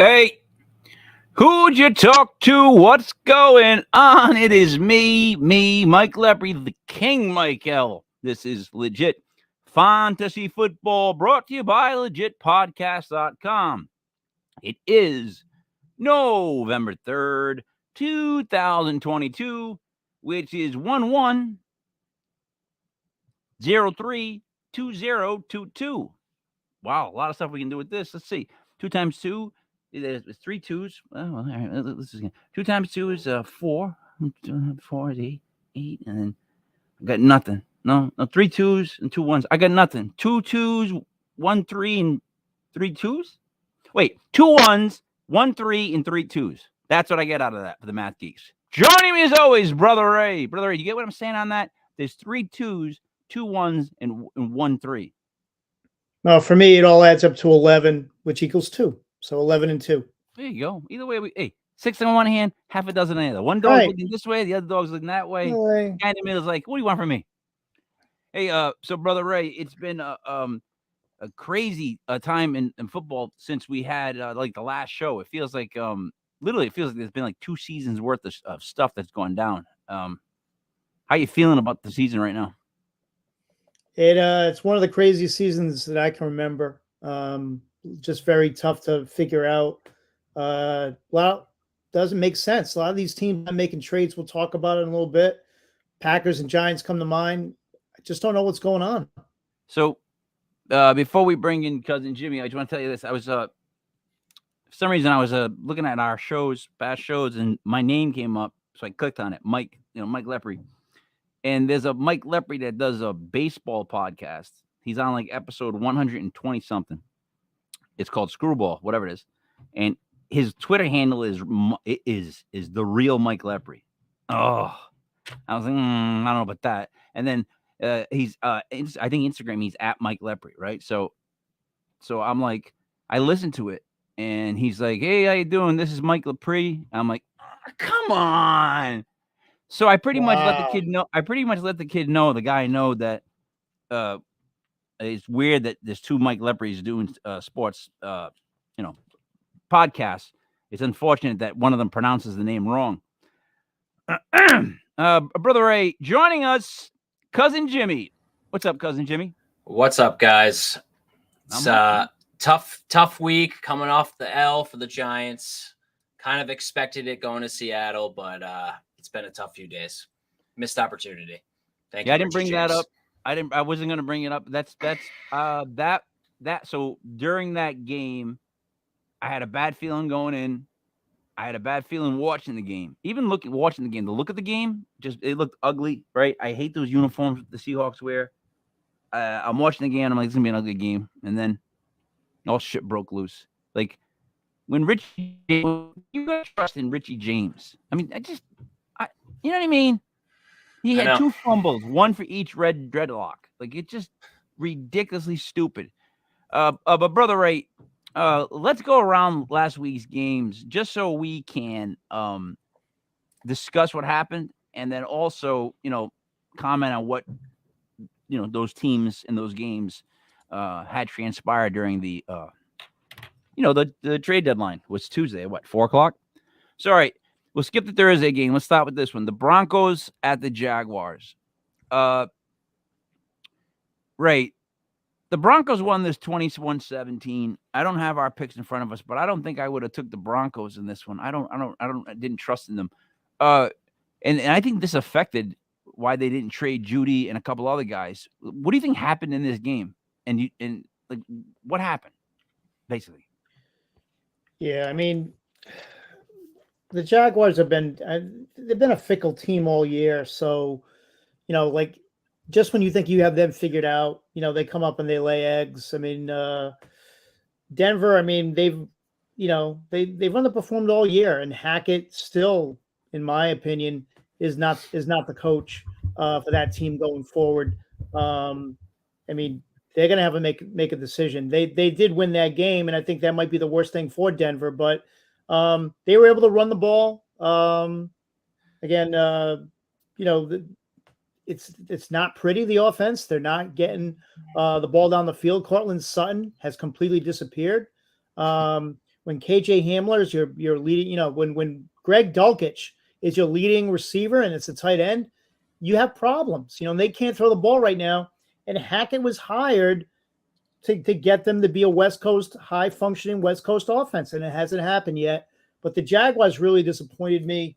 Hey, who'd you talk to? What's going on? It is me, Mike Lepre, the King Mike L. This is Legit Fantasy Football brought to you by legitpodcast.com. It is November 3rd, 2022, which is 11032022. Wow, a lot of stuff we can do with this. Let's see. 2 times 2 is 3 twos. Well, all right, let's again. 2 times 2 is 4. 4 is 8. 8, and then I got nothing. No, 3 twos and 2 ones. I got nothing. 2 twos, 1 3, and 3 twos. Wait, 2 ones, 1 3, and 3 twos. That's what I get out of that for the math geeks. Joining me as always, Brother Ray. Brother Ray, you get what I'm saying on that? There's 3 twos, 2 ones, and 1 3. No, for me, it all adds up to 11, which equals 2. So 11 and 2. There you go. Either way, 6 in one hand, half a dozen in the other. One dog's looking this way, the other dog's looking that way. The guy in the middle is like, what do you want from me? Hey, so Brother Ray, it's been a crazy time in football since we had like the last show. It feels like literally it feels like there's been like 2 seasons worth of stuff that's gone down. How you feeling about the season right now? It's one of the craziest seasons that I can remember. Just very tough to figure out. Well, doesn't make sense. A lot of these teams are making trades. We'll talk about it in a little bit. Packers and Giants come to mind. I just don't know what's going on. So before we bring in cousin Jimmy, I just want to tell you this. I was for some reason I was looking at our past shows, and my name came up, so I clicked on it. Mike Lepre. And there's a Mike Lepre that does a baseball podcast. He's on like episode 120 something. It's called Screwball, whatever it is. And his Twitter handle is the real Mike Lepre. Oh, I was like, I don't know about that. And then he's I think Instagram, he's at Mike Lepre, right? So I'm like, I listened to it, and he's like, hey, how you doing? This is Mike Lepre. I'm like, come on. So I pretty much let the kid know. The guy know that it's weird that there's 2 Mike Lepres doing sports, podcasts. It's unfortunate that one of them pronounces the name wrong. Brother Ray, joining us, cousin Jimmy. What's up, cousin Jimmy? What's up, guys? It's tough week coming off the L for the Giants. Kind of expected it going to Seattle, but it's been a tough few days. Missed opportunity. Thank you. I didn't bring that up. I wasn't going to bring it up. That's so during that game, I had a bad feeling going in. I had a bad feeling watching the game. Even watching the game, the look of the game, it looked ugly, right? I hate those uniforms the Seahawks wear. I'm watching the game, I'm like, it's gonna be an ugly game, and then all shit broke loose. Like when you got trust in Richie James. I mean, you know what I mean? He had 2 fumbles, 1 for each red dreadlock. Like, it's just ridiculously stupid. But Brother Ray, let's go around last week's games just so we can discuss what happened, and then also, comment on what those teams in those games had transpired during the the trade deadline was Tuesday at 4:00. So all right, we'll skip the Thursday game. Let's start with this one. The Broncos at the Jaguars. Right. The Broncos won this 21-17. I don't have our picks in front of us, but I don't think I would have took the Broncos in this one. I didn't trust in them. And I think this affected why they didn't trade Judy and a couple other guys. What do you think happened in this game? And what happened, basically? Yeah, I mean, the Jaguars they've been a fickle team all year. So, like just when you think you have them figured out, they come up and they lay eggs. I mean, Denver, I mean, they've underperformed all year, and Hackett still, in my opinion, is not the coach for that team going forward. I mean, they're going to have to make a decision. They did win that game, and I think that might be the worst thing for Denver. But they were able to run the ball. It's not pretty, the offense. They're not getting the ball down the field. Cortland Sutton has completely disappeared. when KJ Hamler is your leading, when Greg Dulcich is your leading receiver and it's a tight end, you have problems. They can't throw the ball right now. And Hackett was hired to get them to be a West Coast, high functioning West Coast offense, and it hasn't happened yet. But the Jaguars really disappointed me.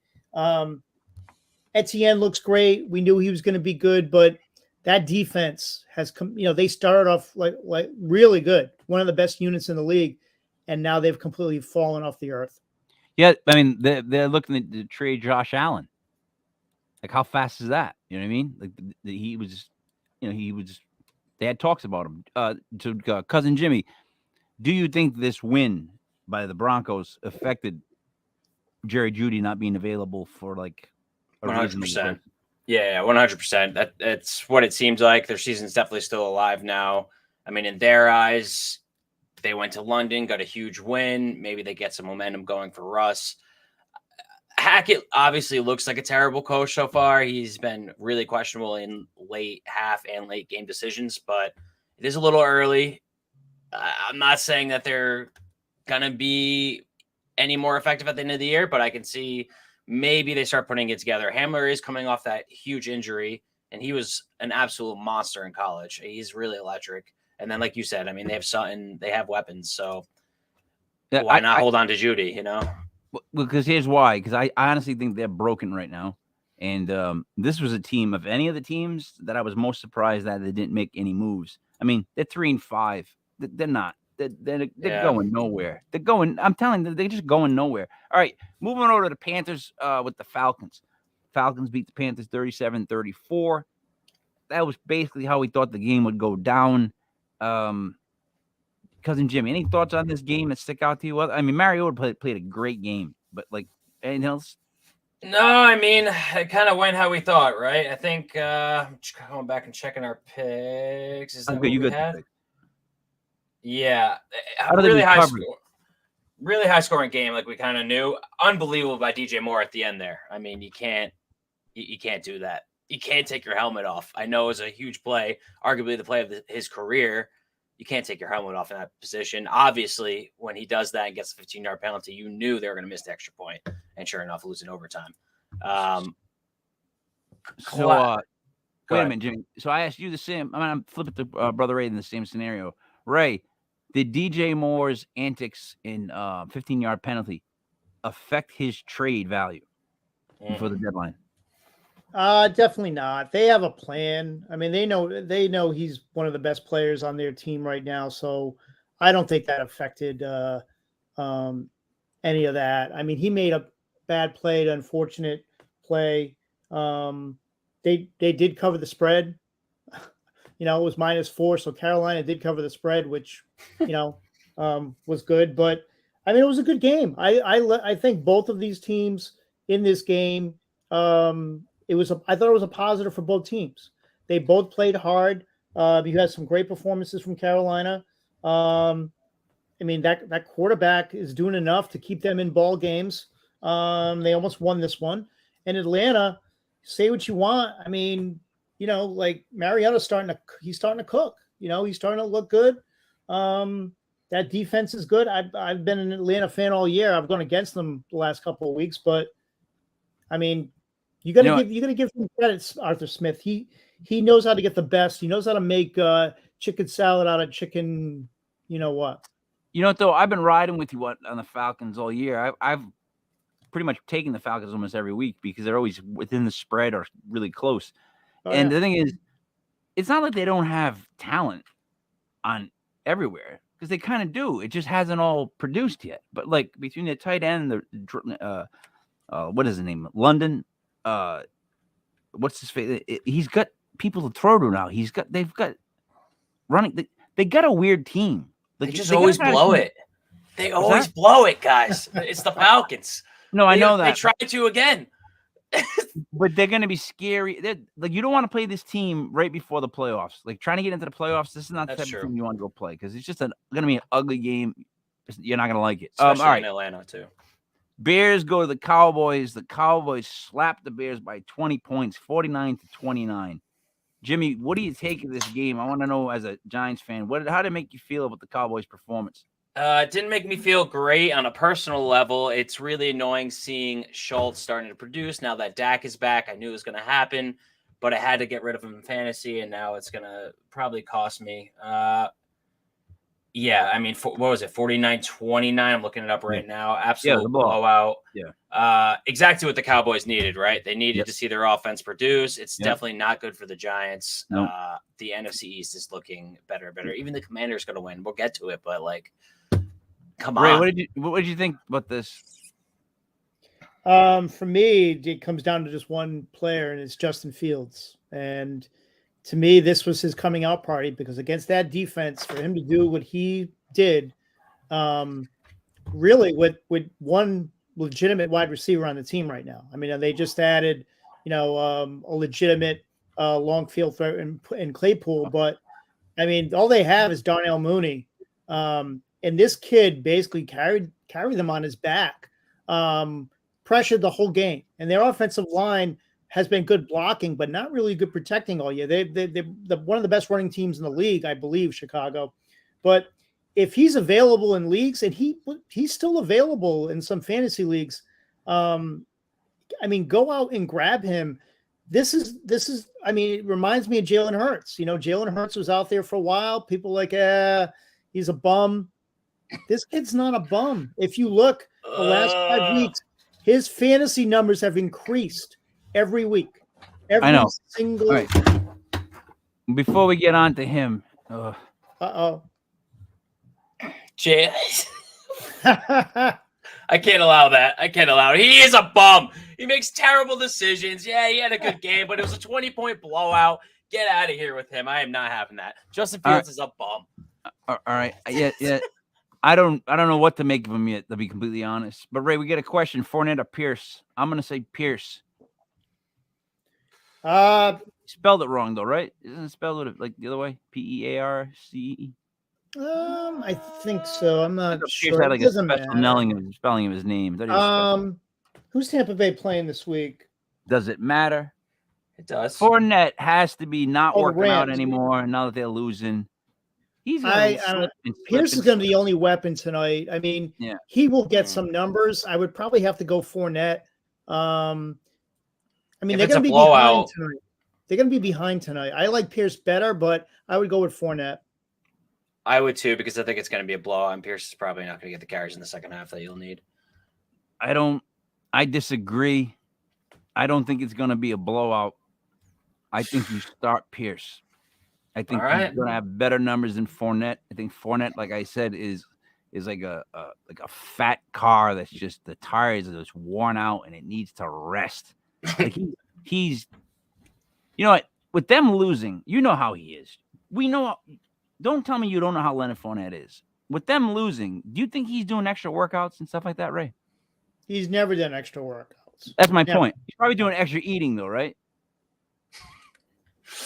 Etienne looks great. We knew he was going to be good, but that defense has come. They started off like really good, one of the best units in the league, and now they've completely fallen off the earth. Yeah, I mean they're looking to trade Josh Allen. Like, how fast is that? You know what I mean? Like he was, they had talks about him. To cousin Jimmy, do you think this win by the Broncos affected Jerry Jeudy not being available for like a 100%? Yeah, 100%. That's what it seems like. Their season's definitely still alive now. I mean, in their eyes, they went to London, got a huge win. Maybe they get some momentum going for Russ. Hackett obviously looks like a terrible coach so far. He's been really questionable in late half and late game decisions, but it is a little early. I'm not saying that they're going to be any more effective at the end of the year, but I can see maybe they start putting it together. Hamler is coming off that huge injury, and he was an absolute monster in college. He's really electric. And then, like you said, I mean, they have Sutton, they have weapons, so why not hold on to Jeudy, Because here's why. Because I honestly think they're broken right now. And this was a team of any of the teams that I was most surprised that they didn't make any moves. I mean, they're 3-5. They're not. They're going nowhere. I'm telling you, they're just going nowhere. All right, moving over to the Panthers with the Falcons. Falcons beat the Panthers 37-34. That was basically how we thought the game would go down. Cousin Jimmy, any thoughts on this game that stick out to you? I mean, Mariota played a great game, but like anything else? No, I mean, it kind of went how we thought, right? I think I'm just going back and checking our picks. Is that Okay, you what we good? had? Yeah, really high scoring game, like we kind of knew. Unbelievable by DJ Moore at the end there. I mean, you can't do that. You can't take your helmet off. I know it was a huge play, arguably the play of his career. You can't take your helmet off in that position. Obviously, when he does that and gets a 15-yard penalty, you knew they were going to miss the extra point, and sure enough, lose in overtime. Wait a minute, Jimmy. So I asked you the same. I mean, I'm flipping to Brother Ray in the same scenario. Ray, did DJ Moore's antics in 15-yard penalty affect his trade value for the deadline? Definitely not. They have a plan. I mean, they know he's one of the best players on their team right now. So I don't think that affected any of that. I mean, he made a bad play, an unfortunate play. They did cover the spread. It was -4, so Carolina did cover the spread, which was good. But I mean, it was a good game. I think both of these teams in this game. I thought it was a positive for both teams. They both played hard. You had some great performances from Carolina. I mean, that quarterback is doing enough to keep them in ball games. They almost won this one. And Atlanta, say what you want. I mean, like Mariota's starting to cook. He's starting to look good. That defense is good. I've been an Atlanta fan all year. I've gone against them the last couple of weeks, but I mean, you got to give him credit, Arthur Smith. He knows how to get the best. He knows how to make chicken salad out of chicken. You know what? Though, I've been riding with you on the Falcons all year. I've pretty much taken the Falcons almost every week because they're always within the spread or really close. The thing is, it's not like they don't have talent on everywhere because they kind of do. It just hasn't all produced yet. But like between the tight end, the what is his name? London. What's his face? He's got people to throw to now. They've got running. They got a weird team. Like, they just always blow it. They always blow it, guys. It's the Falcons. No, I know that. They try to again. But they're going to be scary. Like, you don't want to play this team right before the playoffs. Like, trying to get into the playoffs, this is not the type of thing you want to go play because it's just going to be an ugly game. You're not going to like it. Especially all right. in Atlanta, too. Bears go to the Cowboys. The Cowboys slap the Bears by 20 points, 49-29. Jimmy, what do you take of this game? I want to know, as a Giants fan, how did it make you feel about the Cowboys' performance? It didn't make me feel great on a personal level. It's really annoying seeing Schultz starting to produce now that Dak is back. I knew it was going to happen, but I had to get rid of him in fantasy, and now it's going to probably cost me. Yeah, I mean, what was it? 49-29. I'm looking it up right now. Absolute blowout. Yeah. Exactly what the Cowboys needed, right? They needed to see their offense produce. It's Yep. definitely not good for the Giants. Nope. The NFC East is looking better and better. Even the Commanders going to win. We'll get to it, but like, come Ray, on. what did you think about this? For me, it comes down to just one player, and it's Justin Fields. And to me, this was his coming out party, because against that defense, for him to do what he did, really with one legitimate wide receiver on the team right now. I mean, they just added, a legitimate long field threat in Claypool, but I mean, all they have is Darnell Mooney. And this kid basically carried them on his back, pressured the whole game. And their offensive line has been good blocking, but not really good protecting all year. They're one of the best running teams in the league, I believe, Chicago. But if he's available in leagues, and he's still available in some fantasy leagues, I mean, go out and grab him. This is. I mean, it reminds me of Jalen Hurts. Jalen Hurts was out there for a while. People like, he's a bum. This kid's not a bum. If you look the last 5 weeks, his fantasy numbers have increased every week. I know. Single. All right. Before we get on to him, Jay, I can't allow that. I can't allow it. He is a bum. He makes terrible decisions. Yeah, he had a good game, but it was a 20-point blowout. Get out of here with him. I am not having that. Justin Fields is a bum. All right. Yeah. I don't know what to make of him yet, to be completely honest. But Ray, we get a question: Fournette or Pierce? I'm gonna say Pierce. Spelled it wrong though, right? Isn't it spelled like the other way? Pearce? I think so. I'm not sure. Pierce had like a special spelling of his name. Who's Tampa Bay playing this week? Does it matter? It does. Fournette has to be not working out Rams. anymore now that they're losing. He's Pierce is going to be the only weapon tonight. I mean, he will get some numbers. I would probably have to go Fournette. I mean, they're going to be behind tonight. They're going to be behind tonight. I like Pierce better, but I would go with Fournette. I would too, because I think it's going to be a blowout, and Pierce is probably not going to get the carries in the second half that you'll need. I disagree. I don't think it's going to be a blowout. I think you start Pierce. I think he's going to have better numbers than Fournette. I think Fournette, like I said, is like a fat car that's just the tires are just worn out and it needs to rest. Like he's, you know what? With them losing, you know how he is. We know. Don't tell me you don't know how Leonard Fournette is. With them losing, do you think he's doing extra workouts and stuff like that, Ray? He's never done extra workouts. That's my point. He's probably doing extra eating though, right?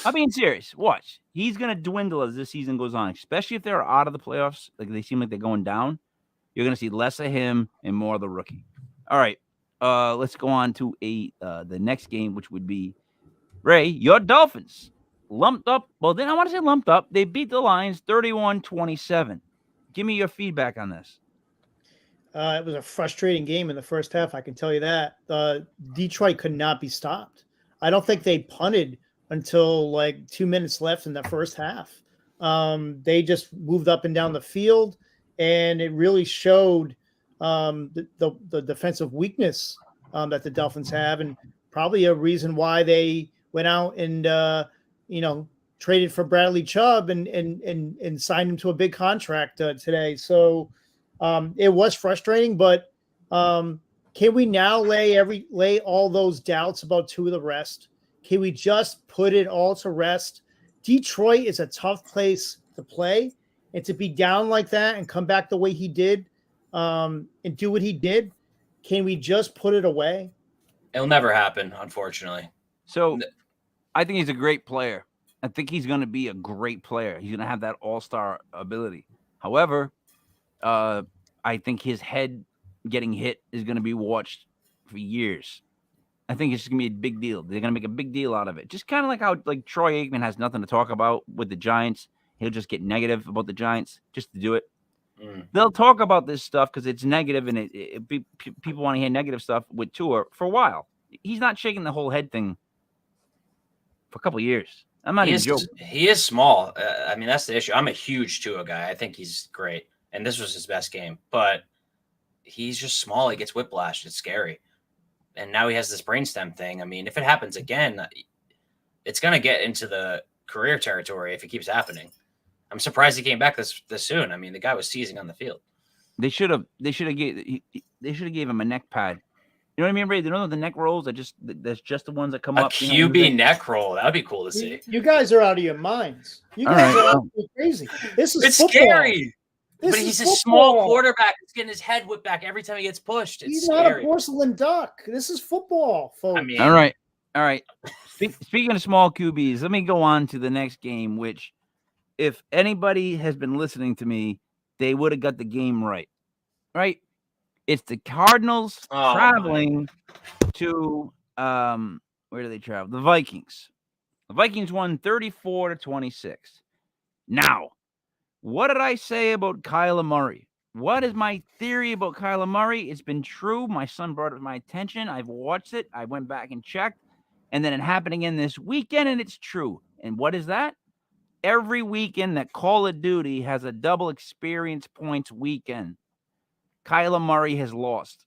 I'm being serious. Watch. He's going to dwindle as this season goes on, especially if they're out of the playoffs. Like they seem like they're going down. You're going to see less of him and more of the rookie. All right. Let's go on to the next game, which would be Ray, your Dolphins. Lumped up. Well, then I want to say lumped up. They beat the Lions 31-27. Give me your feedback on this. It was a frustrating game in the first half. I can tell you that. Detroit could not be stopped. I don't think they punted until like 2 minutes left in the first half. They just moved up and down the field, and it really showed the defensive weakness that the Dolphins have, and probably a reason why they went out and traded for Bradley Chubb and signed him to a big contract today. So it was frustrating, but can we now lay all those doubts about two of the rest? Can we just put it all to rest? Detroit is a tough place to play, and to be down like that and come back the way he did and do what he did, can we just put it away? It'll never happen, unfortunately. So I think he's a great player. I think he's going to be a great player. He's going to have that all-star ability. However, I think his head getting hit is going to be watched for years. I think it's going to be a big deal. They're going to make a big deal out of it. Just kind of like how Troy Aikman has nothing to talk about with the Giants. He'll just get negative about the Giants just to do it. They'll talk about this stuff because it's negative and people want to hear negative stuff with Tua for a while. He's not shaking the whole head thing for a couple of years. I'm not even joking. He is small. I mean, that's the issue. I'm a huge Tua guy. I think he's great. And this was his best game. But he's just small. He gets whiplash. It's scary. And now he has this brainstem thing. I mean, if it happens again, it's going to get into the career territory if it keeps happening. I'm surprised he came back this soon. I mean, the guy was seizing on the field. They should have gave him a neck pad. You know what I mean, Ray? You know the neck rolls that's just the ones that come up. QB neck roll. That would be cool to see. You guys are out of your minds. You guys are absolutely crazy. It's football. Scary. But he's a small quarterback. He's getting his head whipped back every time he gets pushed. He's not a porcelain duck. This is football, folks. I mean, all right. Speaking of small QBs, let me go on to the next game, which if anybody has been listening to me, they would have got the game right. Right? It's the Cardinals traveling to where do they travel? The Vikings. The Vikings won 34-26. Now, what did I say about Kyler Murray? What is my theory about Kyler Murray? It's been true. My son brought it to my attention. I've watched it. I went back and checked. And then it happened again this weekend, and it's true. And what is that? Every weekend that Call of Duty has a double experience points weekend, Kyler Murray has lost.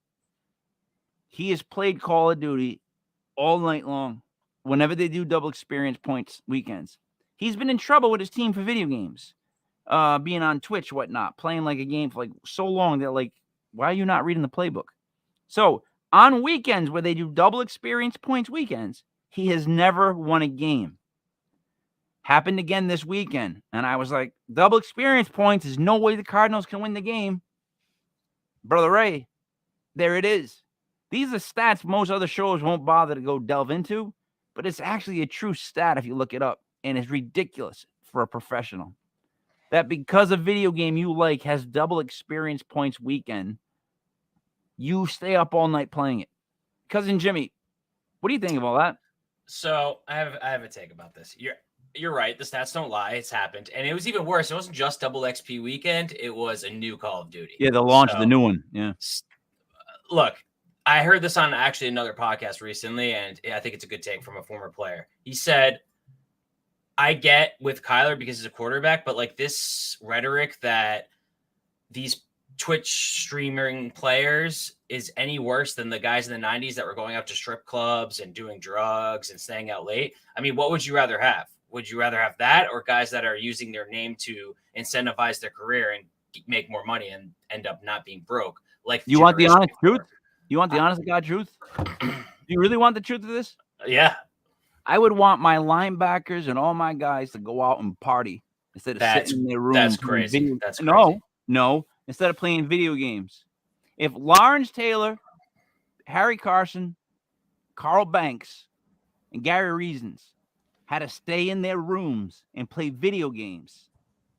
He has played Call of Duty all night long whenever they do double experience points weekends. He's been in trouble with his team for video games, being on Twitch, whatnot, playing like a game for like so long. They're like, why are you not reading the playbook? So on weekends where they do double experience points weekends, he has never won a game. Happened again this weekend. And I was like, double experience points, there's no way the Cardinals can win the game. Brother Ray, there it is. These are stats most other shows won't bother to go delve into, but it's actually a true stat if you look it up. And it's ridiculous for a professional. That because a video game you like has double experience points weekend, you stay up all night playing it. Cousin Jimmy, what do you think of all that? So I have a take about this. You're right. The stats don't lie. It's happened. And it was even worse. It wasn't just double XP weekend. It was a new Call of Duty. Yeah, the launch of the new one. Yeah. Look, I heard this on actually another podcast recently, and I think it's a good take from a former player. He said, I get with Kyler because he's a quarterback, but like this rhetoric that these Twitch streaming players is any worse than the guys in the 90s that were going out to strip clubs and doing drugs and staying out late. I mean, what would you rather have? Would you rather have that or guys that are using their name to incentivize their career and make more money and end up not being broke? Like, you want the honest truth? You want the honest to God truth? Do you really want the truth of this? Yeah. I would want my linebackers and all my guys to go out and party instead of sitting in their room. That's crazy. That's crazy. No. Instead of playing video games. If Lawrence Taylor, Harry Carson, Carl Banks, and Gary Reasons had to stay in their rooms and play video games,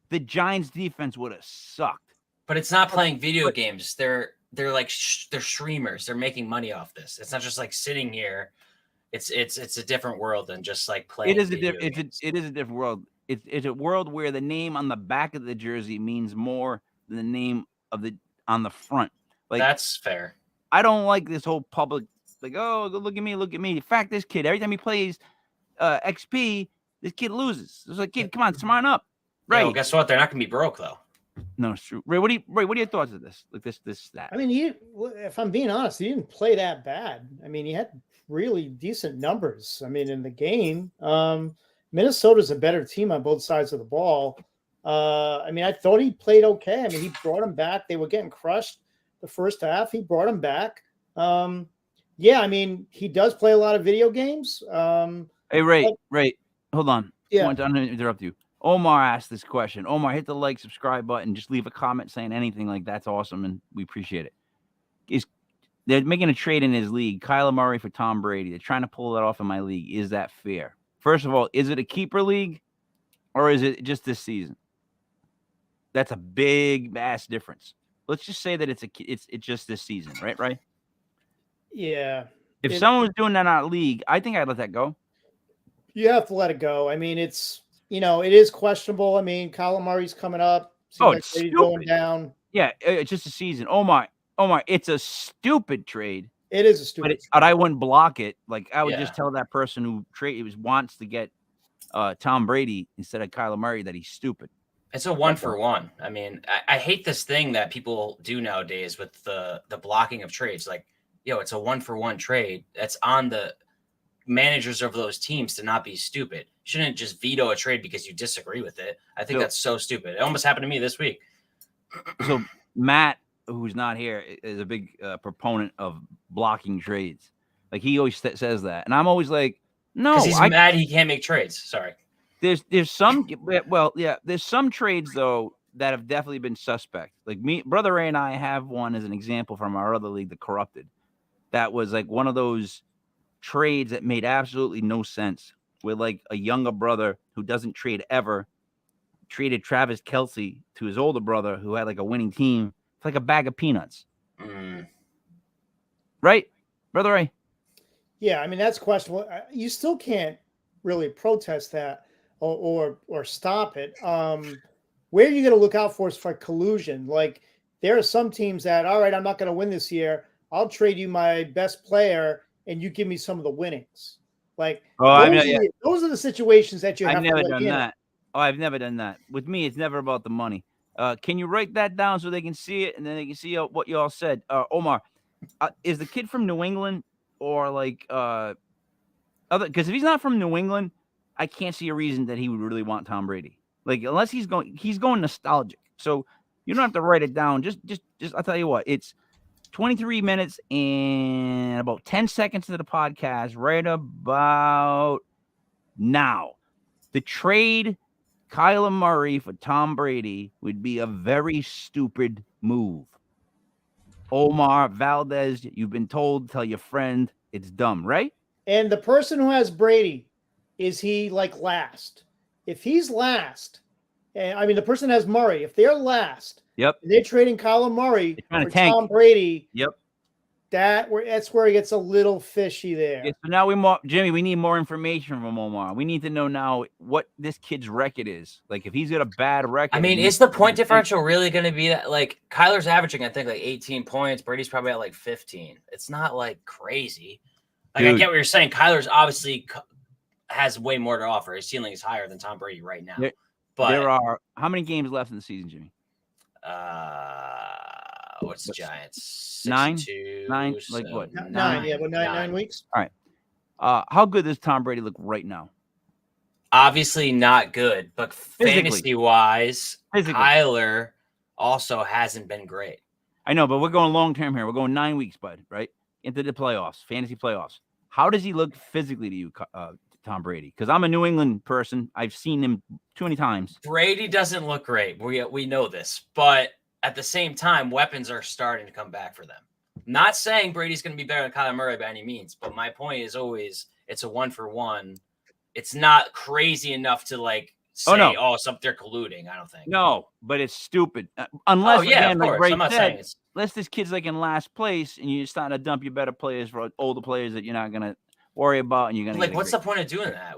the Giants defense would have sucked. But it's not playing video games. They're like they're streamers. They're making money off this. It's not just like sitting here. It's a different world than just like playing. It is a different world. It's a world where the name on the back of the jersey means more than the name of on the front. Like, that's fair. I don't like this whole public like, oh, look at me. In fact, this kid, every time he plays XP, this kid loses. It's like, kid, come on, smarten up. Right. Yeah, well, guess what? They're not gonna be broke though. No, it's true. Ray, what are your thoughts of this? Like this stat? I mean, if I'm being honest, he didn't play that bad. I mean, he had really decent numbers. I mean, in the game, Minnesota's a better team on both sides of the ball. I mean, I thought he played okay. I mean, he brought them back. They were getting crushed the first half. He brought them back. Yeah, I mean, he does play a lot of video games. Hey, Ray, hold on. Yeah. I'm going to interrupt you. Omar asked this question. Omar, hit the like, subscribe button. Just leave a comment saying anything like that's awesome, and we appreciate it. They're making a trade in his league, Kyler Murray for Tom Brady. They're trying to pull that off in my league. Is that fair? First of all, is it a keeper league, or is it just this season? That's a big ass difference. Let's just say that it's just this season, right? Yeah. If someone was doing that in our league, I think I'd let that go. You have to let it go. I mean, it is questionable. I mean, Kyler Murray's coming up. It's like going down. Yeah, it's just a season. Omar, it's a stupid trade. It is a But, stupid. but I wouldn't block it. Like I would just Yeah. tell that person who wants to get Tom Brady instead of Kyler Murray that he's stupid. It's a 1-for-1. I mean, I hate this thing that people do nowadays with the blocking of trades. Like, it's a 1-for-1 trade. That's on the managers of those teams to not be stupid. You shouldn't just veto a trade because you disagree with it. I think that's so stupid. It almost happened to me this week. So Matt, who's not here, is a big proponent of blocking trades. Like he always says that, and I'm always like, no, because he's mad he can't make trades. Sorry. There's some there's some trades though that have definitely been suspect. Like Brother Ray and I have one as an example from our other league, the Corrupted. That was like one of those trades that made absolutely no sense. With like a younger brother who doesn't trade ever, traded Travis Kelce to his older brother who had like a winning team. It's like a bag of peanuts. Right, Brother Ray? Yeah, I mean that's questionable. You still can't really protest that or stop it. Where are you going to look out for collusion? Like there are some teams that, all right, I'm not going to win this year. I'll trade you my best player and you give me some of the winnings. Like those are the situations that you have. I've never done that. Oh, I've never done that. With me, it's never about the money. Can you write that down so they can see it and then they can see what you all said? Omar, is the kid from New England or like other? Because if he's not from New England, I can't see a reason that he would really want Tom Brady. Like unless he's going nostalgic. So you don't have to write it down. Just I'll tell you what. It's 23 minutes and about 10 seconds into the podcast. Right about now, the trade Kyler Murray for Tom Brady would be a very stupid move. Omar Valdez, you've been told, tell your friend it's dumb, right? And the person who has Brady, is he like last? If he's last, I mean, the person has Murray. If they're last, yep, they're trading Kyler Murray for Tom Brady. Yep, that's where it gets a little fishy there. Yeah, so now Jimmy, we need more information from Omar. We need to know now what this kid's record is. Like if he's got a bad record. I mean, is the point differential really going to be that? Like Kyler's averaging, I think, like 18 points. Brady's probably at like 15. It's not like crazy. Like I get what you're saying. Kyler's obviously has way more to offer. His ceiling is higher than Tom Brady right now. But there are how many games left in the season, Jimmy? What's the Giants? 9? 9? Like what? 9? Yeah, but 9 weeks. All right. How good does Tom Brady look right now? Obviously not good, but fantasy-wise, Kyler also hasn't been great. I know, but we're going long-term here. We're going 9 weeks, bud, right? Into the playoffs, fantasy playoffs. How does he look physically to you, Tom Brady? Because I'm a New England person. I've seen him too many times. Brady doesn't look great. We know this, but at the same time, weapons are starting to come back for them. Not saying Brady's going to be better than Kyler Murray by any means, but my point is always it's a 1-for-1. It's not crazy enough to like say, they're colluding. I don't think. No, but it's stupid. Unless, again, like Ray said, unless this kid's like in last place and you're starting to dump your better players for older players that you're not going to worry about and you're going to like, what's the point of doing that?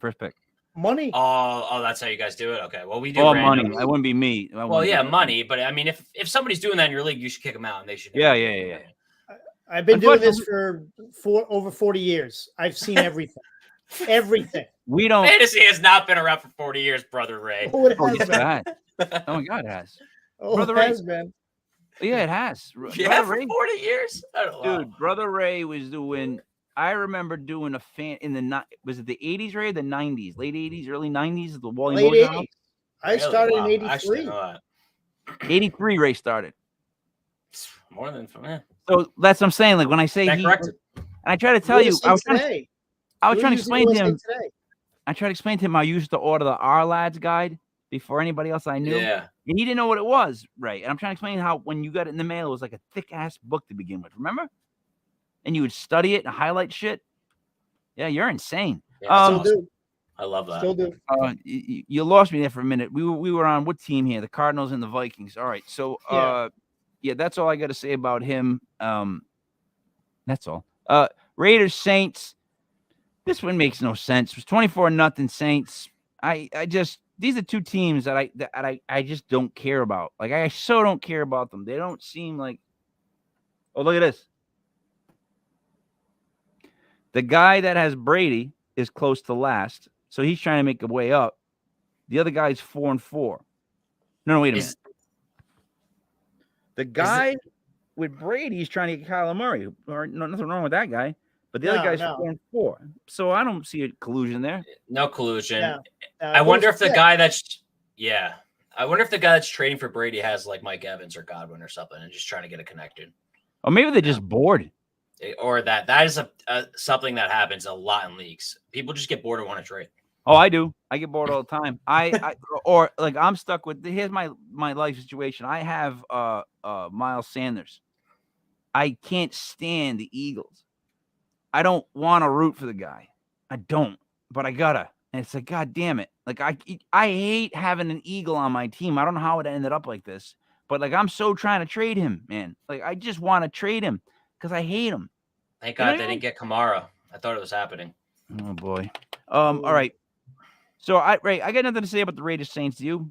First pick. Money. Oh, that's how you guys do it. Okay. Well, we do money. It wouldn't be me. Money. But I mean, if somebody's doing that in your league, you should kick them out, and they should. Yeah. I've been doing this for over 40 years. I've seen everything. Everything. We don't. Fantasy has not been around for 40 years, Brother Ray. Oh, it has been. Oh my God, it has. Brother Ray has been. Yeah, it has. Yeah, for 40 years. I don't know. Dude, Brother Ray was doing. I remember doing a fan in the was it the 80s, Ray, or the 90s, late 80s, early 90s, the Wally late Moore 80s. I started in 83. 83 Ray started. More than So that's what I'm saying. Like when I say and I try to tell you, I was trying to explain to him. I tried to explain to him I used to order the R Lads guide before anybody else I knew. Yeah. And he didn't know what it was, right? And I'm trying to explain how when you got it in the mail, it was like a thick ass book to begin with. Remember? And you would study it and highlight shit. Yeah, you're insane. Yeah, still do. I love that. Still do. You lost me there for a minute. We were on what team here? The Cardinals and the Vikings. All right. So that's all I got to say about him. That's all. Raiders Saints. This one makes no sense. It was 24-0 Saints. I just these are two teams that I just don't care about. Like I so don't care about them. They don't seem like. Oh, look at this. The guy that has Brady is close to last, so he's trying to make a way up. The other guy's 4-4. No, wait a minute. The guy with Brady is trying to get Kyler Murray. Or nothing wrong with that guy, but the other guy's 4-4. So I don't see a collusion there. No collusion. Yeah. I wonder if the guy that's I wonder if the guy that's trading for Brady has like Mike Evans or Godwin or something, and just trying to get it connected. Or maybe they're just bored. Or that is a something that happens a lot in leagues. People just get bored and want to trade. Oh, I do. I get bored all the time. Or like I'm stuck with. Here's my life situation. I have Miles Sanders. I can't stand the Eagles. I don't want to root for the guy. I don't, but I gotta. And it's like, God damn it! Like I hate having an Eagle on my team. I don't know how it ended up like this, but like I'm so trying to trade him, man. Like I just want to trade him because I hate him. Thank God they didn't get Kamara. I thought it was happening. Oh boy. All right. So I got nothing to say about the Raiders Saints. Do you?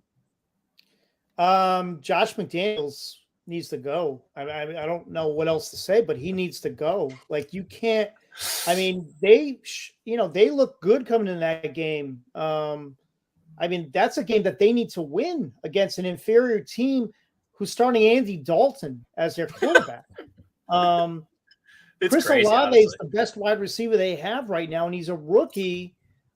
Josh McDaniels needs to go. I don't know what else to say, but he needs to go. Like you can't. I mean, they look good coming in that game. I mean, that's a game that they need to win against an inferior team who's starting Andy Dalton as their quarterback. Chris Olave is the best wide receiver they have right now, and he's a rookie.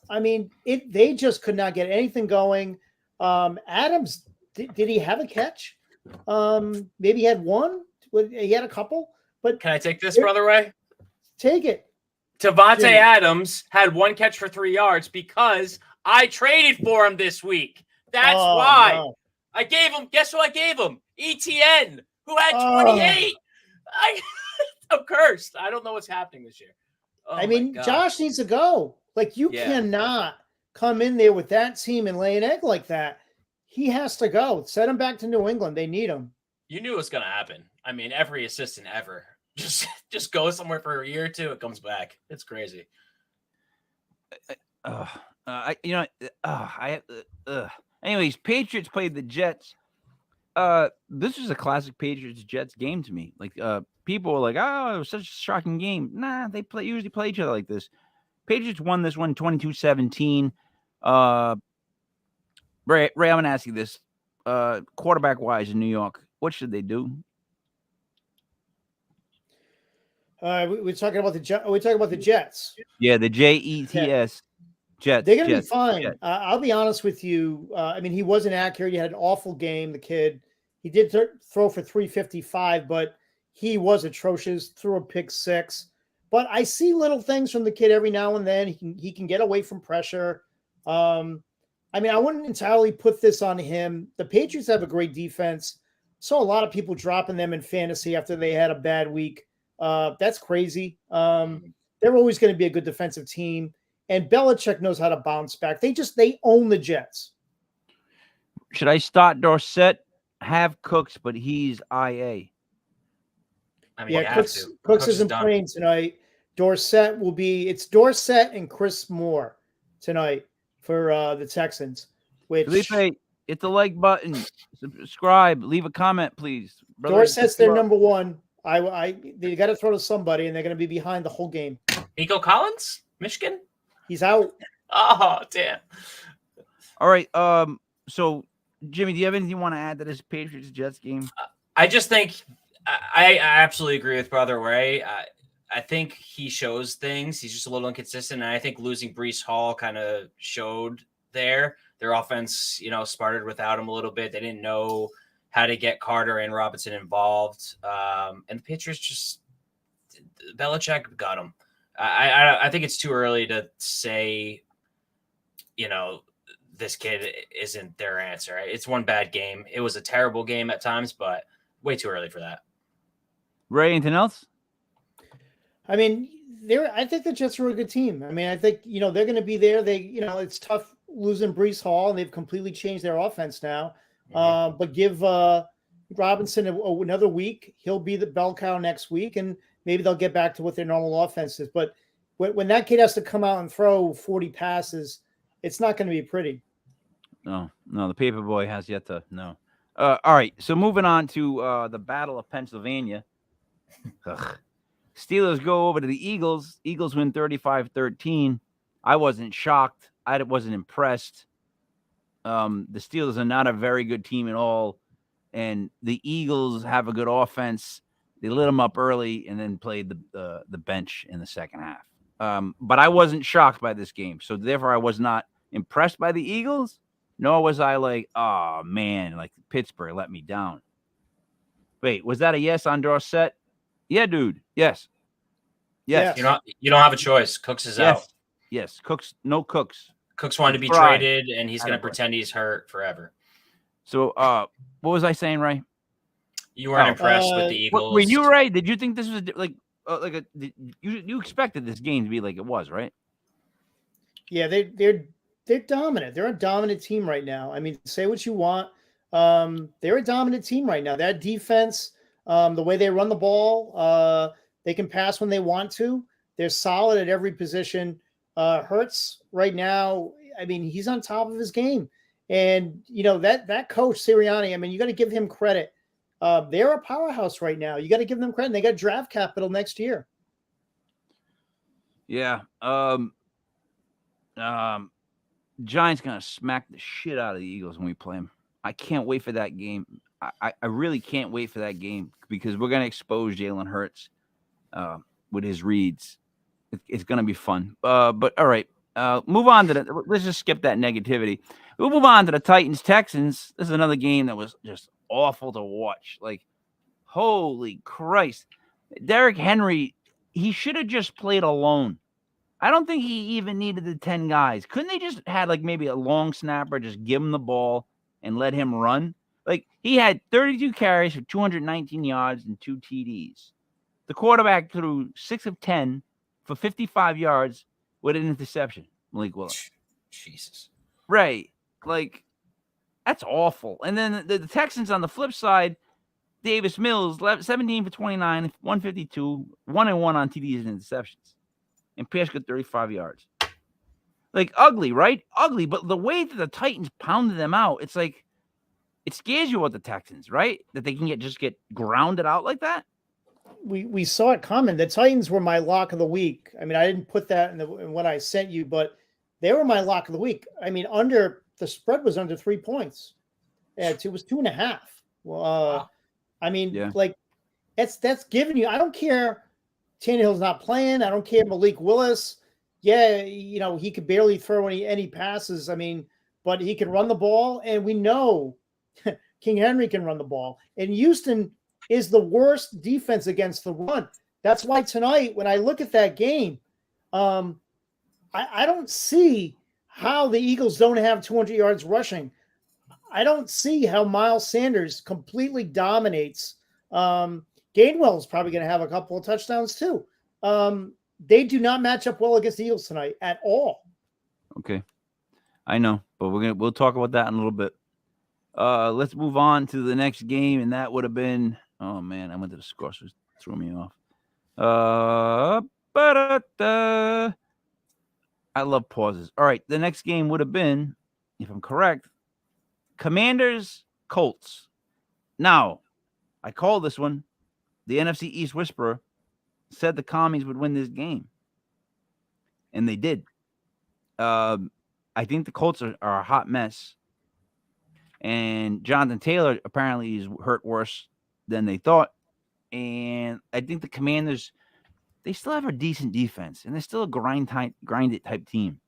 I mean, they just could not get anything going. Adams, did he have a catch? Maybe he had one. He had a couple. But can I take this, Brother Ray? Take it. Devontae Adams had one catch for 3 yards because I traded for him this week. That's why. No. I gave him, guess who I gave him? ETN, who had 28. I'm cursed. I don't know what's happening this year. I mean, Josh needs to go. Like, you cannot come in there with that team and lay an egg like that. He has to go. Send him back to New England. They need him. You knew it was going to happen. I mean, every assistant ever just goes somewhere for a year or two. It comes back. It's crazy. Anyways, Patriots played the Jets. This was a classic Patriots Jets game to me. Like, people were like, "Oh, it was such a shocking game." Nah, they usually play each other like this. Patriots won this one 22-17. Ray, I'm gonna ask you this: quarterback wise in New York, what should they do? We're talking about the Jets. Yeah, the Jets. Jets. They're going to be fine. I'll be honest with you. I mean, he wasn't accurate. He had an awful game, the kid. He did throw for 355, but he was atrocious, threw a pick 6. But I see little things from the kid every now and then. He can get away from pressure. I mean, I wouldn't entirely put this on him. The Patriots have a great defense. Saw a lot of people dropping them in fantasy after they had a bad week. That's crazy. They're always going to be a good defensive team. And Belichick knows how to bounce back. They own the Jets. Should I start Dorsett? Have Cooks, but he's IA. I mean, Cooks isn't playing tonight. It's Dorsett and Chris Moore tonight for the Texans. Which Felipe, hit the like button, subscribe, leave a comment, please. Brother, Dorsett's their number one. They got to throw to somebody, and they're going to be behind the whole game. Nico Collins, Michigan. He's out. Oh, damn. All right. So, Jimmy, do you have anything you want to add to this Patriots-Jets game? I just think I absolutely agree with Brother Ray. I think he shows things. He's just a little inconsistent. And I think losing Breece Hall kind of showed there. Their offense, smarted without him a little bit. They didn't know how to get Carter and Robinson involved. And the Patriots Belichick got him. I think it's too early to say, this kid isn't their answer. It's one bad game. It was a terrible game at times, but way too early for that. Ray, anything else? I mean, I think the Jets are a good team. I mean, I think, they're going to be there. It's tough losing Breece Hall, and they've completely changed their offense now. Mm-hmm. But give Robinson another week. He'll be the bell cow next week, and maybe they'll get back to what their normal offense is. But when that kid has to come out and throw 40 passes, it's not going to be pretty. No, the paper boy has yet to no. All right, so moving on to the Battle of Pennsylvania. Ugh. Steelers go over to the Eagles. Eagles win 35-13. I wasn't shocked. I wasn't impressed. The Steelers are not a very good team at all, and the Eagles have a good offense. They lit them up early and then played the bench in the second half. But I wasn't shocked by this game, so therefore I was not impressed by the Eagles. Nor was I like, oh man, like Pittsburgh let me down. Wait, was that a yes on Dorsett? Yeah, dude. Yes. Yes. You don't have a choice. Cooks is out. Yes. No Cooks. Cooks wanted to be traded, and he's going to pretend he's hurt forever. So, what was I saying, Ray? You weren't impressed with the Eagles. Were you right? Did you think this was you expected this game to be like it was, right? Yeah, they're dominant. They're a dominant team right now. I mean, say what you want. They're a dominant team right now. That defense, the way they run the ball, they can pass when they want to. They're solid at every position. Hurts right now, I mean, he's on top of his game. And, that coach, Sirianni, I mean, you got to give him credit. They're a powerhouse right now. You got to give them credit. They got draft capital next year. Yeah. Giants going to smack the shit out of the Eagles when we play them. I can't wait for that game. I really can't wait for that game because we're going to expose Jalen Hurts with his reads. It's going to be fun. But all right, move on to let's just skip that negativity. We'll move on to the Titans-Texans. This is another game that was just awful to watch. Like, holy Christ. Derrick Henry, he should have just played alone. I don't think he even needed the 10 guys. Couldn't they just had like maybe a long snapper, just give him the ball and let him run? Like, he had 32 carries for 219 yards and 2 TDs. The quarterback threw 6 of 10 for 55 yards with an interception. Malik Willis. Jesus. Right. Like, that's awful. And then the Texans on the flip side, Davis Mills, 17 for 29, 152, 1-1 on TDs and interceptions. And Pierce got 35 yards. Like, ugly, right? Ugly. But the way that the Titans pounded them out, it's like, it scares you with the Texans, right? That they can just get grounded out like that. We saw it coming. The Titans were my lock of the week. I mean, I didn't put that in what I sent you, but they were my lock of the week. I mean, the spread was under 3 points. It was 2.5. Well, Wow. I mean, like that's giving you. I don't care. Tannehill's not playing. I don't care. Malik Willis. Yeah, he could barely throw any passes. I mean, but he can run the ball, and we know King Henry can run the ball. And Houston is the worst defense against the run. That's why tonight, when I look at that game, I don't see how the Eagles don't have 200 yards rushing. I don't see how Miles Sanders completely dominates. Gainwell is probably going to have a couple of touchdowns too. They do not match up well against the Eagles tonight at all. Okay, I know, but we'll talk about that in a little bit. Let's move on to the next game, and that would have been. Oh man, I went to the score, so it threw me off. I love pauses. All right, the next game would have been, if I'm correct, Commanders Colts. Now, I called this one. The NFC East Whisperer said the Commies would win this game, and they did. I think the Colts are a hot mess, and Jonathan Taylor apparently is hurt worse than they thought. And I think the Commanders, they still have a decent defense, and they're still a grind it type team.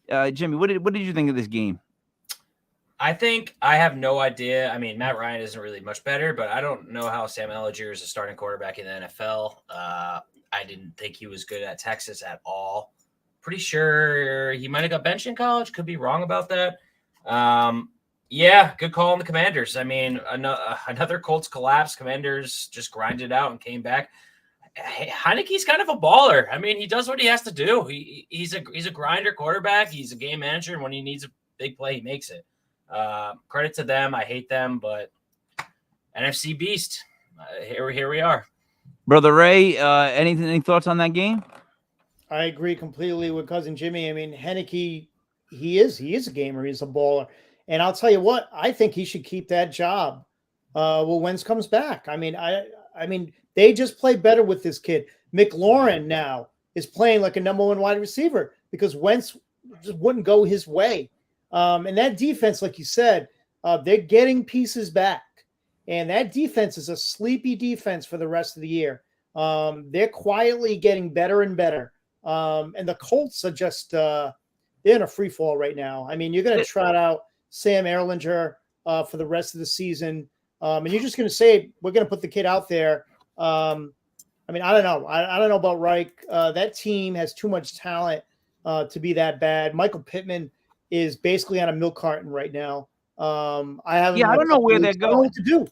Jimmy, what did you think of this game? I think I have no idea. I mean, Matt Ryan isn't really much better, but I don't know how Sam Ellinger is a starting quarterback in the NFL. I didn't think he was good at Texas at all. Pretty sure he might have got benched in college. Could be wrong about that. Yeah, good call on the Commanders. I mean, another Colts collapse. Commanders just grinded out and came back. Heineke's kind of a baller. I mean, he does what he has to do. He's a grinder quarterback. He's a game manager, and when he needs a big play, he makes it. Credit to them. I hate them, but NFC Beast. Here we are. Brother Ray, any thoughts on that game? I agree completely with Cousin Jimmy. I mean, Heinicke, he is a gamer. He's a baller. And I'll tell you what, I think he should keep that job. When Wentz comes back. I mean, they just play better with this kid. McLaurin now is playing like a number one wide receiver because Wentz just wouldn't go his way. And that defense, like you said, they're getting pieces back. And that defense is a sleepy defense for the rest of the year. They're quietly getting better and better. And the Colts are just they're in a free fall right now. I mean, you're going to trot out Sam Ehlinger for the rest of the season. And you're just going to say, we're going to put the kid out there. I mean, I don't know. I don't know about Reich. That team has too much talent to be that bad. Michael Pittman is basically on a milk carton right now. I don't know where they're going. I don't know what to do.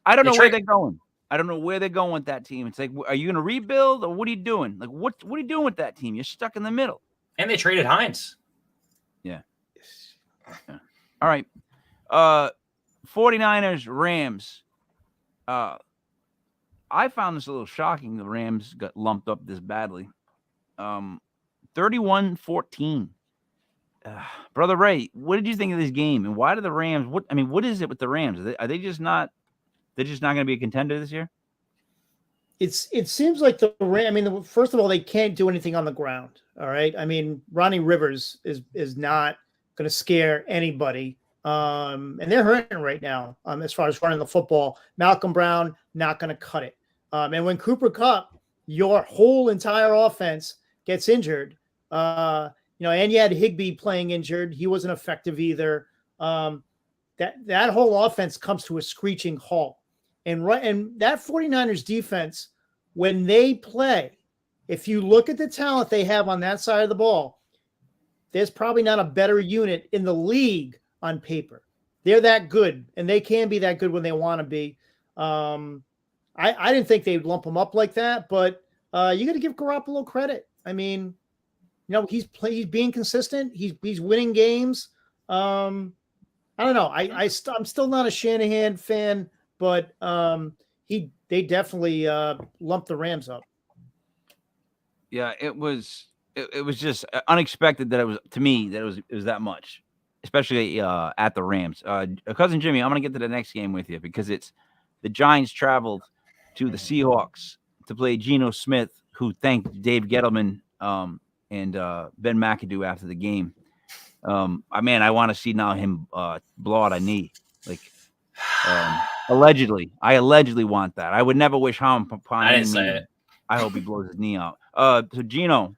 I don't know where they're going. I don't know where they're going with that team. It's like, are you going to rebuild or what are you doing? Like, what are you doing with that team? You're stuck in the middle. And they traded Hines. Yeah. All right. 49ers, Rams. I found this a little shocking. The Rams got lumped up this badly. 31-14. Brother Ray, what did you think of this game? And why did the Rams? What is it with the Rams? Are they just not? They're just not going to be a contender this year. It seems like the Rams. I mean, first of all, they can't do anything on the ground. All right. I mean, Ronnie Rivers is not going to scare anybody. And they're hurting right now as far as running the football. Malcolm Brown not going to cut it. And when Cooper Kupp, your whole entire offense gets injured. And you had Higbee playing injured. He wasn't effective either. That whole offense comes to a screeching halt. And that 49ers defense, when they play, if you look at the talent they have on that side of the ball, there's probably not a better unit in the league on paper. They're that good, and they can be that good when they want to be. I didn't think they'd lump them up like that, but you got to give Garoppolo credit. I mean, he's being consistent. He's winning games. I don't know. I'm still not a Shanahan fan, but they definitely lumped the Rams up. Yeah, it was just unexpected that it was that much, especially at the Rams. Cousin Jimmy, I'm gonna get to the next game with you because it's the Giants traveled to the Seahawks to play Geno Smith, who thanked Dave Gettleman and Ben McAdoo after the game. I want to see now him blow out a knee. Like allegedly. I allegedly want that. I would never wish harm upon I didn't say it. I hope he blows his knee out. So Geno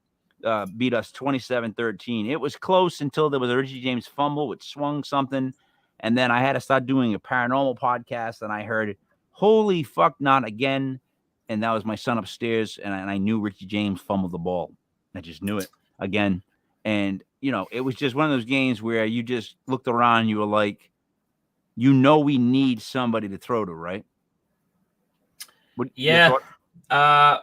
beat us 27-13. It was close until there was a Richie James fumble, which swung something. And then I had to start doing a paranormal podcast, and I heard, holy fuck, not again. And that was my son upstairs, and I knew Richie James fumbled the ball. I just knew it again. And, it was just one of those games where you just looked around and you were like, we need somebody to throw to, right? Yeah. I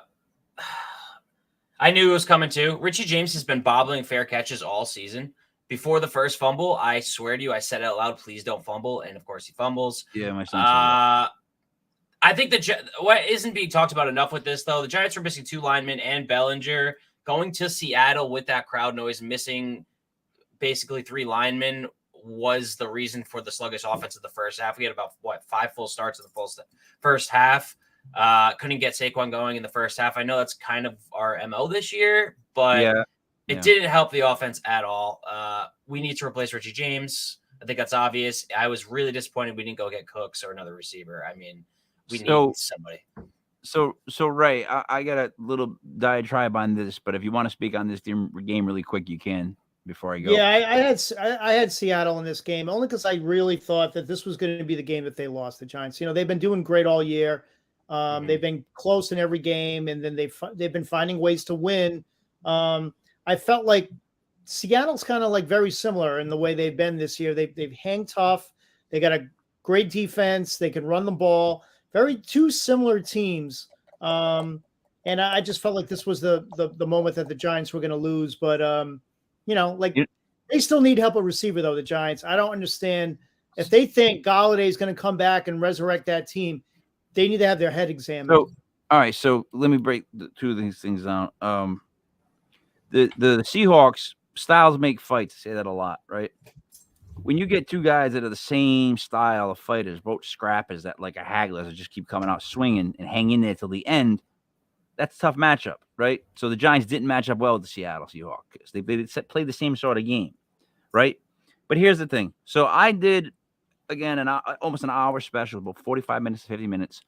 knew it was coming too. Richie James has been bobbling fair catches all season. Before the first fumble, I swear to you, I said out loud, please don't fumble. And of course he fumbles. Yeah, my son said that. I think what isn't being talked about enough with this, though, the Giants were missing 2 linemen and Bellinger. Going to Seattle with that crowd noise, missing basically 3 linemen was the reason for the sluggish offense of the first half. We had about 5 full starts in the first half. Couldn't get Saquon going in the first half. I know that's kind of our MO this year, but it didn't help the offense at all. We need to replace Richie James. I think that's obvious. I was really disappointed we didn't go get Cooks or another receiver. I mean, we need somebody. So Ray, I got a little diatribe on this, but if you want to speak on this game really quick, you can before I go. Yeah, I had Seattle in this game only because I really thought that this was going to be the game that they lost, the Giants. They've been doing great all year. They've been close in every game, and then they've been finding ways to win. I felt like Seattle's kind of like very similar in the way they've been this year. They've hang tough. They got a great defense. They can run the ball. Two similar teams. And I just felt like this was the moment that the Giants were going to lose. But, they still need help at receiver, though, the Giants. I don't understand. If they think Galladay is going to come back and resurrect that team, they need to have their head examined. So, all right, so let me break 2 of these things down. The Seahawks, styles make fights. I say that a lot, right? when you get two guys that are the same style of fighters, both scrappers that like a hagglers that just keep coming out swinging and hang in there till the end, that's a tough matchup, right? So the Giants didn't match up well with the Seattle Seahawks. They played the same sort of game, right? But here's the thing. So I did, again, almost an hour special, about 45 minutes to 50 minutes,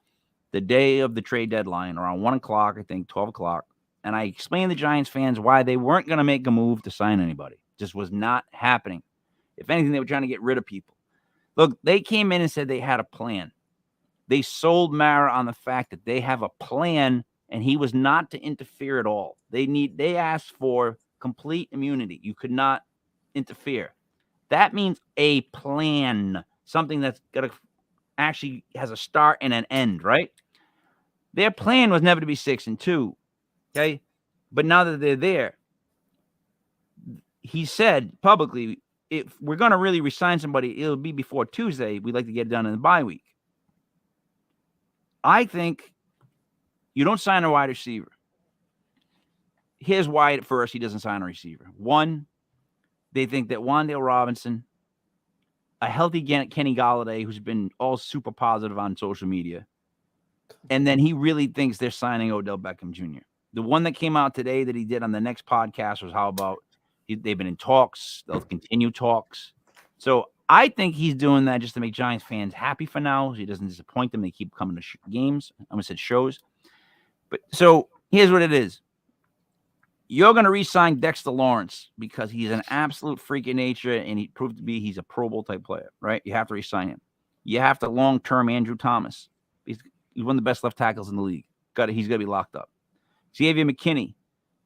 the day of the trade deadline, around 1 o'clock, I think, 12 o'clock. And I explained to Giants fans why they weren't going to make a move to sign anybody. Just was not happening. If anything, they were trying to get rid of people. Look, they came in and said they had a plan. They sold Mara on the fact that they have a plan, and he was not to interfere at all. They asked for complete immunity. You could not interfere. That means a plan, something that's got to actually has a start and an end, right? Their plan was never to be 6-2, okay? But now that they're there, he said publicly, if we're going to really resign somebody, it'll be before Tuesday. We'd like to get it done in the bye week. I think you don't sign a wide receiver. Here's why at first he doesn't sign a receiver. One, they think that Wan'Dale Robinson, a healthy Kenny Golladay, who's been all super positive on social media, and then he really thinks they're signing Odell Beckham Jr. The one that came out today that he did on the next podcast was how about they've been in talks. They'll continue talks. So I think he's doing that just to make Giants fans happy for now. So he doesn't disappoint them. They keep coming to games. I almost said shows. But so here's what it is. You're going to re-sign Dexter Lawrence because he's an absolute freak of nature, and he proved to be he's a Pro Bowl type player, right? You have to re-sign him. You have to long-term Andrew Thomas. He's one of the best left tackles in the league. He's got to be locked up. Xavier McKinney,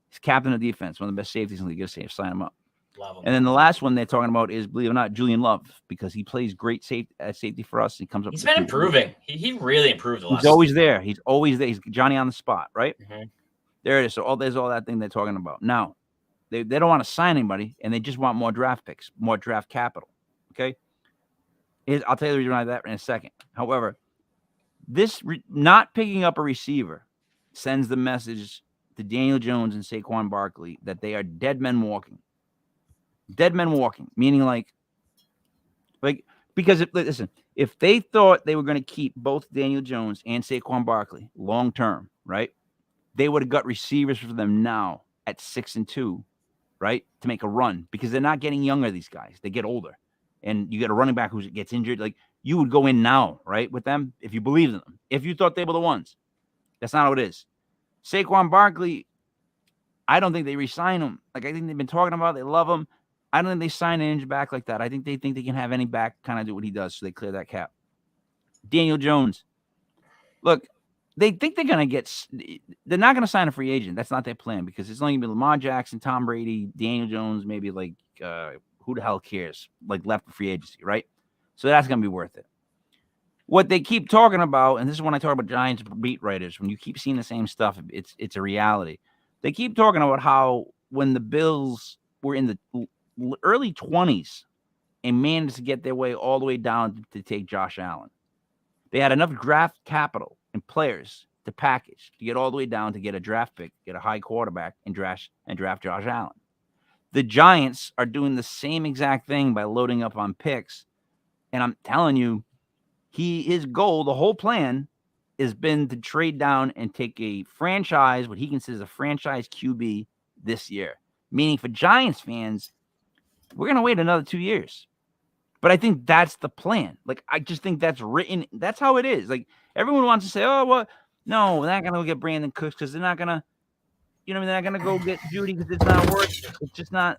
he's captain of defense, one of the best safeties in the league. You got to sign him up. Love him. And then the last one they're talking about is, believe it or not, Julian Love, because he plays great safety for us. He comes up. He's been improving. He really improved the last. He's always there. He's always there. He's Johnny on the spot, right? Mm-hmm. There it is. So there's all that thing they're talking about. Now, they don't want to sign anybody, and they just want more draft picks, more draft capital. Okay? I'll tell you the reason why that in a second. However, this not picking up a receiver sends the message to Daniel Jones and Saquon Barkley that they are dead men walking. Dead men walking, meaning like because if they thought they were going to keep both Daniel Jones and Saquon Barkley long term, right? They would have got receivers for them now at 6-2, right? To make a run, because they're not getting younger, these guys. They get older. And you get a running back who gets injured. Like, you would go in now, right, with them if you believed in them. If you thought they were the ones. That's not how it is. Saquon Barkley, I don't think they re-sign him. Like, I think they've been talking about it. They love him. I don't think they sign an injured back like that. I think they can have any back kind of do what he does, so they clear that cap. Daniel Jones. Look, they think they're going to they're not going to sign a free agent. That's not their plan, because it's only going to be Lamar Jackson, Tom Brady, Daniel Jones, maybe like who the hell cares? Like left for free agency, right? So that's going to be worth it. What they keep talking about, and this is when I talk about Giants beat writers, when you keep seeing the same stuff, it's a reality. They keep talking about how when the Bills were in the early 20s and managed to get their way all the way down to take Josh Allen, they had enough draft capital and players to package to get all the way down to get a draft pick, get a high quarterback, and draft Josh Allen. The Giants are doing the same exact thing by loading up on picks. And I'm telling you, his goal, the whole plan, has been to trade down and take a franchise, what he considers a franchise QB this year. Meaning for Giants fans, we're going to wait another 2 years. But I think that's the plan. Like, I just think that's written. That's how it is. Like, everyone wants to say, oh, well, no, we're not going to go get Brandon Cooks because they're not going to, they're not going to go get Judy because it's not worth it. It's just not.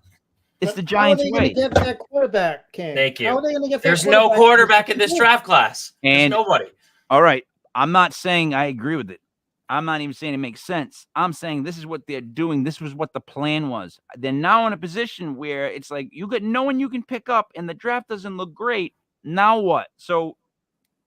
It's the Giants' way. How are they going to get that quarterback, King? Thank you. How are they going to get There's no quarterback in this draft class. And there's nobody. All right. I'm not saying I agree with it. I'm not even saying it makes sense. I'm saying this is what they're doing. This was what the plan was. They're now in a position where it's like you got no one you can pick up and the draft doesn't look great. Now what? So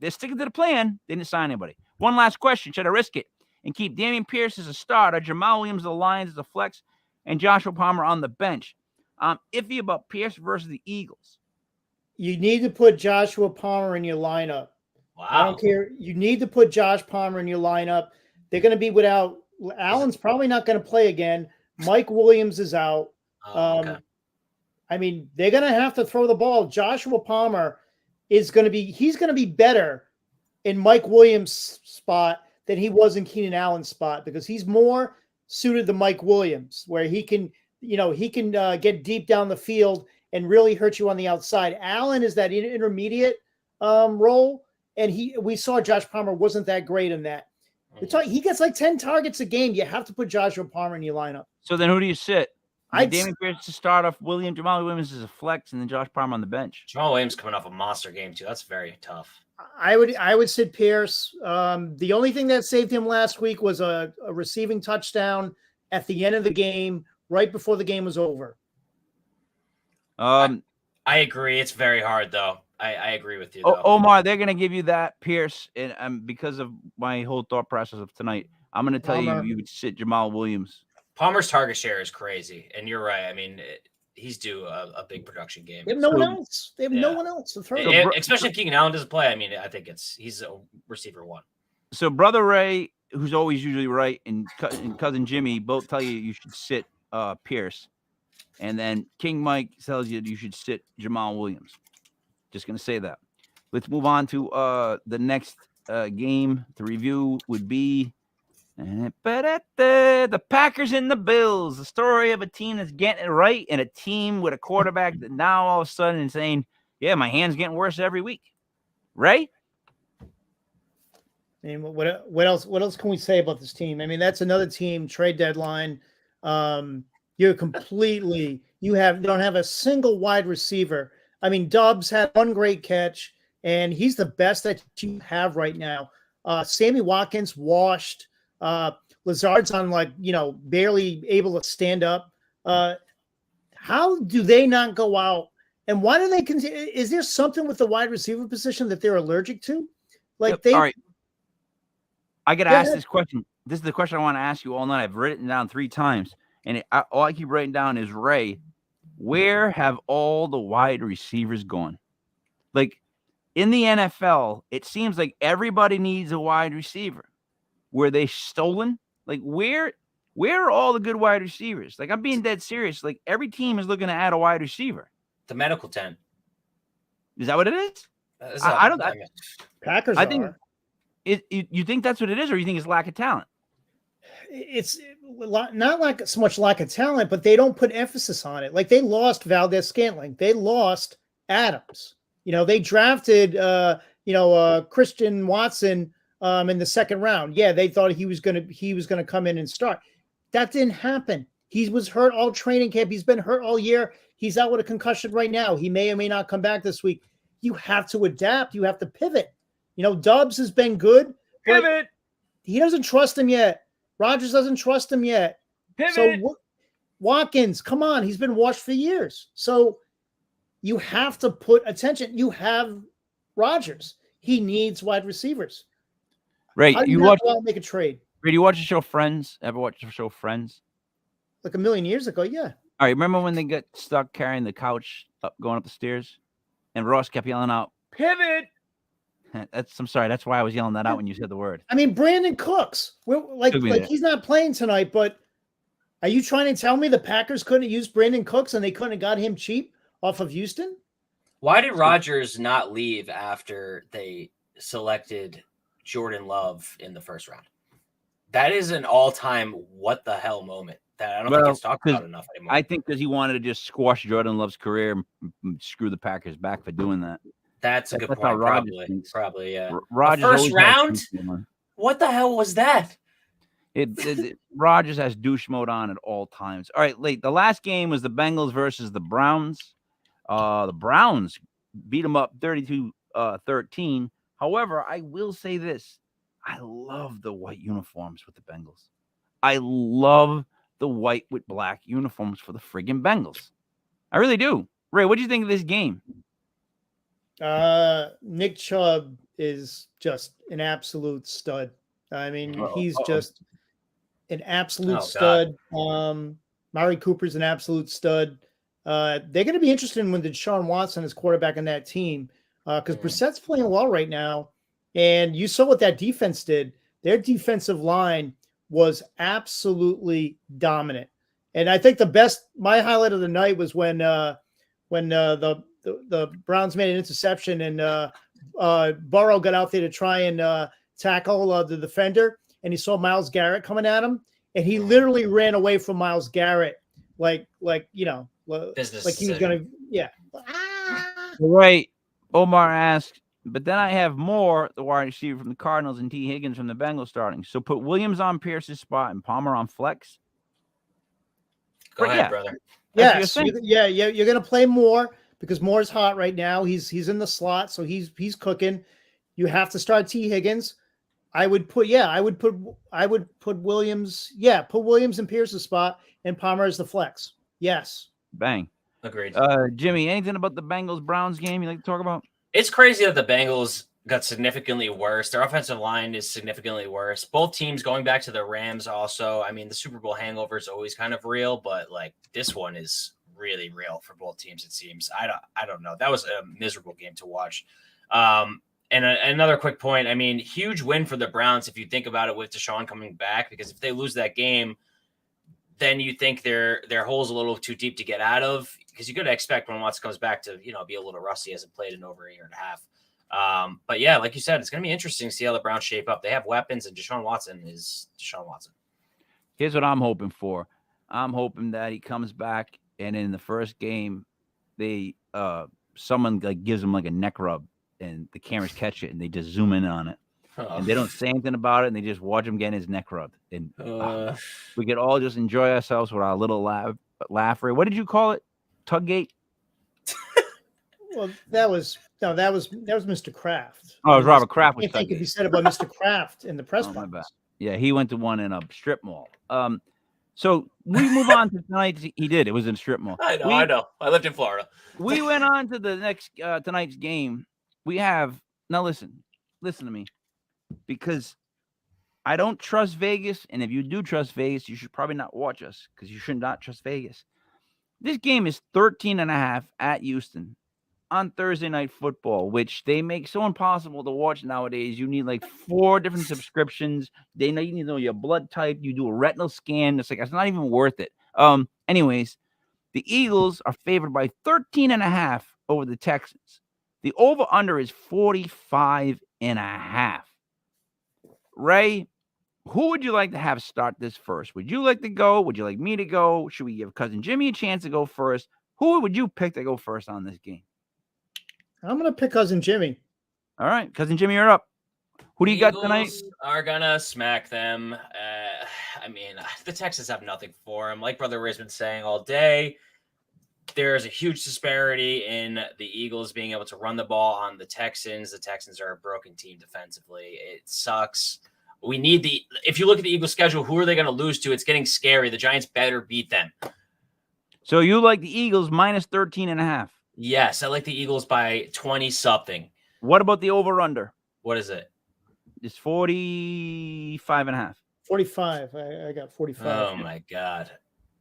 they're sticking to the plan. They didn't sign anybody. One last question. Should I risk it and keep Dameon Pierce as a starter, Jamal Williams of the Lions as a flex, and Joshua Palmer on the bench? I'm iffy about Pierce versus the Eagles. You need to put Joshua Palmer in your lineup. Wow. I don't care. You need to put Josh Palmer in your lineup. They're going to be without – Allen's probably not going to play again. Mike Williams is out. Okay. I mean, they're going to have to throw the ball. Joshua Palmer he's going to be better in Mike Williams' spot than he was in Keenan Allen's spot because he's more suited to Mike Williams, where he can get deep down the field and really hurt you on the outside. Allen is that intermediate role, and we saw Josh Palmer wasn't that great in that. He gets like 10 targets a game. You have to put Joshua Palmer in your lineup. So then who do you sit? Dameon Pierce to start off, Jamal Williams is a flex, and then Josh Palmer on the bench. Jamal Williams coming off a monster game too. That's very tough. I would sit Pierce. The only thing that saved him last week was a receiving touchdown at the end of the game, right before the game was over. I agree. It's very hard though. I agree with you. Though. Omar, they're going to give you that Pierce, and because of my whole thought process of tonight, I'm going to tell you would sit Jamal Williams. Palmer's target share is crazy, and you're right. I mean, he's due a big production game. They have no one else. They have no one else to throw. Especially if Keenan Allen doesn't play. I mean, I think he's a receiver one. So Brother Ray, who's always usually right, and Cousin Jimmy both tell you should sit Pierce, and then King Mike tells you should sit Jamal Williams. Just going to say that. Let's move on to the next game to review would be the Packers and the Bills. The story of a team that's getting it right and a team with a quarterback that now all of a sudden is saying, yeah, my hand's getting worse every week. Right? I mean, what else can we say about this team? I mean, that's another team, trade deadline. You don't have a single wide receiver. I mean, Dobbs had one great catch, and he's the best that you have right now. Sammy Watkins washed. Lazard's on barely able to stand up. How do they not go out? And why do they continue? Is there something with the wide receiver position that they're allergic to? All right. I got to ask this question. This is the question I want to ask you all night. I've written it down 3 times, and all I keep writing down is, Ray, where have all the wide receivers gone? Like in the NFL, it seems like everybody needs a wide receiver. Were they stolen? Like where are all the good wide receivers? Like I'm being dead serious. Like every team is looking to add a wide receiver. The medical tent. Is that what it is? I don't. Packers. I think. You think that's what it is, or you think it's lack of talent? It's not like so much lack of talent, but they don't put emphasis on it. Like they lost Valdez-Scantling, they lost Adams. They drafted Christian Watson in the second round. Yeah, they thought he was gonna come in and start. That didn't happen. He was hurt all training camp. He's been hurt all year. He's out with a concussion right now. He may or may not come back this week. You have to adapt. You have to pivot. Dobbs has been good. Pivot. He doesn't trust him yet. Rodgers doesn't trust him yet. Pivot. So Watkins, come on. He's been washed for years. So you have to put attention. You have Rodgers. He needs wide receivers. Right. You make a trade. Ray, do you watch the show Friends? Ever watch the show Friends? Like a million years ago, yeah. All right. Remember when they got stuck carrying the couch going up the stairs? And Ross kept yelling out, pivot. I'm sorry. That's why I was yelling that out when you said the word. I mean, Brandon Cooks. He's not playing tonight, but are you trying to tell me the Packers couldn't have used Brandon Cooks and they couldn't have got him cheap off of Houston? Why did Rodgers not leave after they selected Jordan Love in the first round? That is an all-time what the hell moment that I don't think it's talked about enough anymore. I think because he wanted to just squash Jordan Love's career and screw the Packers back for doing that. That's a good point. Probably, yeah. Rodgers first round? What the hell was that? Rodgers has douche mode on at all times. All right, the last game was the Bengals versus the Browns. The Browns beat them up 32-13. However, I will say this. I love the white uniforms with the Bengals. I love the white with black uniforms for the friggin' Bengals. I really do. Ray, what do you think of this game? Nick Chubb is just an absolute stud. I mean, he's just an absolute stud. Mari Cooper's an absolute stud. They're going to be interested when Deshaun Watson is quarterback on that team because Brissett's playing well right now. And you saw what that defense did. Their defensive line was absolutely dominant. And I think my highlight of the night was when when the Browns made an interception and Burrow got out there to try and tackle the defender, and he saw Myles Garrett coming at him, and he literally ran away from Myles Garrett like Business like he was decision. gonna Right. Omar asked, but then I have more, the wide receiver from the Cardinals and T. Higgins from the Bengals starting. So put Williams on Pierce's spot and Palmer on flex. Go Right, ahead, yeah. brother. Yes, That's your thing. you're gonna play Moore because Moore's hot right now. He's in the slot, so he's cooking. You have to start T. Higgins. I would put Williams. Yeah, put Williams in Pierce's spot and Palmer as the flex. Yes. Bang. Agreed. Jimmy, anything about the Bengals-Browns game you like to talk about? It's crazy that the Bengals got significantly worse. Their offensive line is significantly worse. Both teams going back to the Rams also. I mean, the Super Bowl hangover is always kind of real, but like this one is really real for both teams, it seems. I don't know. That was a miserable game to watch. Another quick point. I mean, huge win for the Browns if you think about it with Deshaun coming back, because if they lose that game, then you think their hole's a little too deep to get out of, because you're going to expect when Watson comes back to, be a little rusty. He hasn't played in over a year and a half. But yeah, like you said, it's going to be interesting to see how the Browns shape up. They have weapons, and Deshaun Watson is Deshaun Watson. Here's what I'm hoping for. I'm hoping that he comes back, and in the first game, they someone like gives him like a neck rub, and the cameras catch it, and they just zoom in on it. And they don't say anything about it, and they just watch him getting his neck rubbed. And we could all just enjoy ourselves with our little laugh rate. What did you call it? Tuggate? Well, that was Mr. Kraft. Oh, it was Robert Kraft. I think if you said about Mr. Kraft in the press my bad. conference. Yeah, he went to one in a strip mall. So we move on to tonight. He did. It was in a strip mall. I know. I lived in Florida. We went on to the next tonight's game. We have now. Listen to me, because I don't trust Vegas, and if you do trust Vegas, you should probably not watch us, because you should not trust Vegas. This game is 13.5 at Houston on Thursday Night Football, which they make so impossible to watch nowadays. You need like 4 different subscriptions. You need to know your blood type. You do a retinal scan. It's not even worth it. Anyways, the Eagles are favored by 13.5 over the Texans. The over-under is 45.5. Ray, who would you like to have start this first? Would you like to go? Would you like me to go? Should we give Cousin Jimmy a chance to go first? Who would you pick to go first on this game? I'm going to pick Cousin Jimmy. All right, Cousin Jimmy, you're up. Who do you got tonight? Are going to smack them. I mean, the Texans have nothing for them. Like Brother Ray's been saying all day, there's a huge disparity in the Eagles being able to run the ball on the Texans. The Texans are a broken team defensively. It sucks. If you look at the Eagles schedule, who are they going to lose to? It's getting scary. The Giants better beat them. So you like the Eagles minus 13.5? Yes, I like the Eagles by 20 something. What about the over-under? What is it? It's 45.5. 45. I got 45. Oh my God.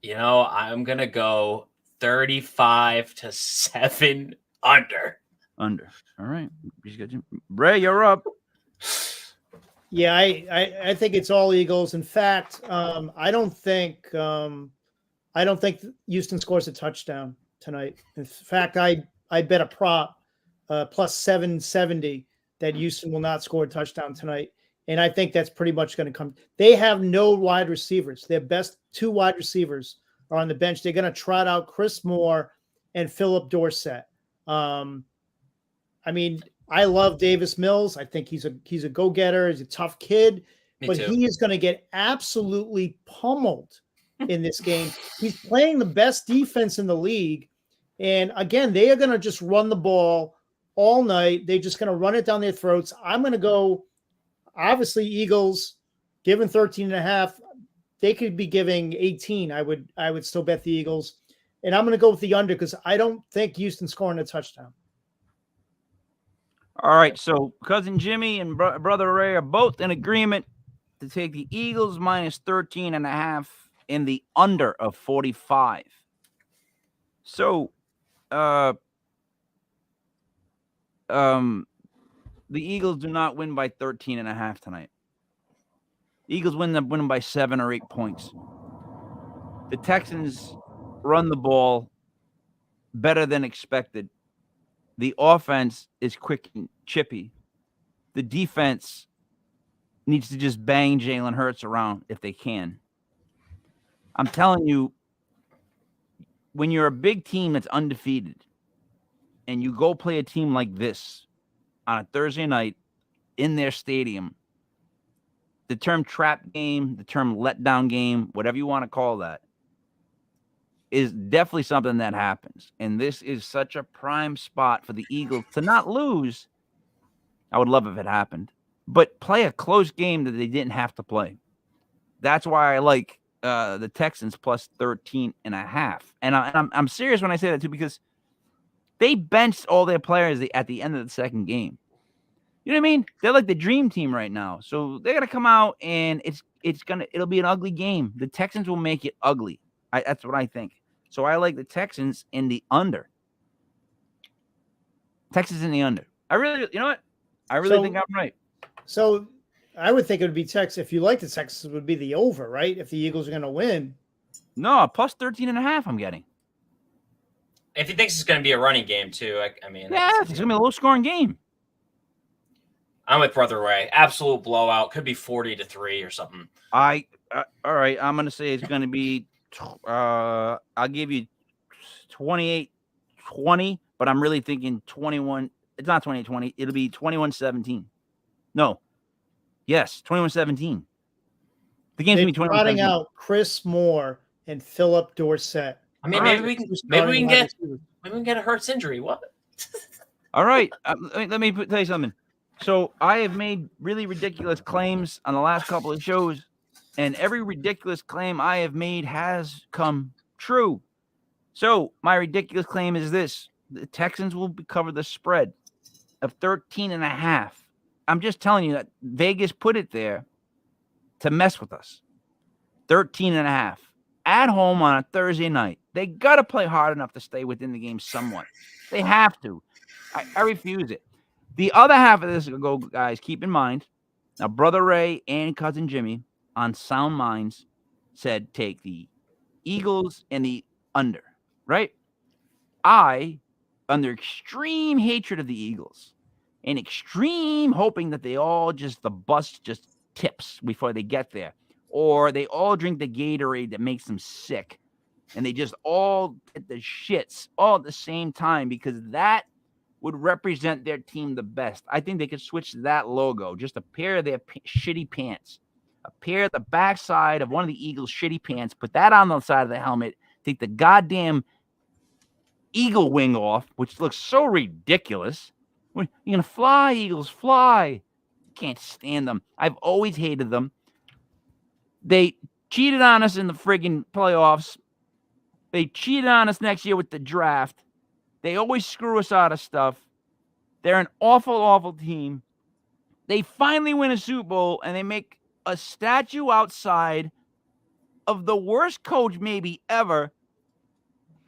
I'm going to go 35-7 under. Under. All right. Ray, you're up. Yeah, I think it's all Eagles. In fact, I don't think Houston scores a touchdown tonight. In fact, I bet a prop plus 770 that Houston will not score a touchdown tonight. And I think that's pretty much going to come. They have no wide receivers. Their best 2 wide receivers are on the bench. They're going to trot out Chris Moore and Philip Dorsett. I mean, I love Davis Mills. I think he's a go-getter. He's a tough kid, but he is going to get absolutely pummeled in this game. He's playing the best defense in the league. And again, they are going to just run the ball all night. They're just going to run it down their throats. I'm going to go, obviously, Eagles, given 13.5. They could be giving 18. I would still bet the Eagles. And I'm going to go with the under because I don't think Houston's scoring a touchdown. All right, so Cousin Jimmy and Brother Ray are both in agreement to take the Eagles minus 13.5 in the under of 45. So, the Eagles do not win by 13.5 tonight. The Eagles end up winning by 7 or 8 points. The Texans run the ball better than expected. The offense is quick and chippy. The defense needs to just bang Jalen Hurts around if they can. I'm telling you, when you're a big team that's undefeated and you go play a team like this on a Thursday night in their stadium, the term trap game, the term letdown game, whatever you want to call that, is definitely something that happens. And this is such a prime spot for the Eagles to not lose. I would love if it happened, but play a close game that they didn't have to play. That's why I like the Texans plus 13.5. And I'm serious when I say that too, because they benched all their players at the end of the second game. You know what I mean? They're like the dream team right now. So they're gonna come out and it'll be an ugly game. The Texans will make it ugly. That's what I think. So I like the Texans in the under. Texans in the under. You know what? I really think I'm right. So I would think it would be Texas. If you like the Texans, it would be the over, right? If the Eagles are going to win. No, plus 13.5 I'm getting. If he thinks it's going to be a running game too, I mean, yeah, it's going to be a low-scoring game. I'm with Brother Ray. Absolute blowout. Could be 40-3 or something. All right. I'm going to say it's going to be. I'll give you 28-20, but I'm really thinking 21. It's not 28-20. It'll be 21-17. No. Yes, 21-17. The game's going to be 21-17. Trotting out Chris Moore and Philip Dorsett. I mean, maybe we can get a Hurts injury. What? All right. Let me tell you something. So I have made really ridiculous claims on the last couple of shows, and every ridiculous claim I have made has come true. So my ridiculous claim is this: the Texans will cover the spread of 13.5. I'm just telling you that Vegas put it there to mess with us. 13.5 at home on a Thursday night. They got to play hard enough to stay within the game somewhat. They have to. I refuse it. The other half of this, go guys, keep in mind. Now, Brother Ray and Cousin Jimmy on Sound Minds said take the Eagles and the under, right? I, under extreme hatred of the Eagles and extreme hoping that they all the bus just tips before they get there, or they all drink the Gatorade that makes them sick, and they just all get the shits all at the same time, because that would represent their team the best. I think they could switch to that logo, just a pair of their shitty pants, a pair of the backside of one of the Eagles' shitty pants, put that on the side of the helmet, take the goddamn eagle wing off, which looks so ridiculous. You're going to fly, Eagles, fly. Can't stand them. I've always hated them. They cheated on us in the friggin' playoffs. They cheated on us next year with the draft. They always screw us out of stuff. They're an awful, awful team. They finally win a Super Bowl, and they make a statue outside of the worst coach maybe ever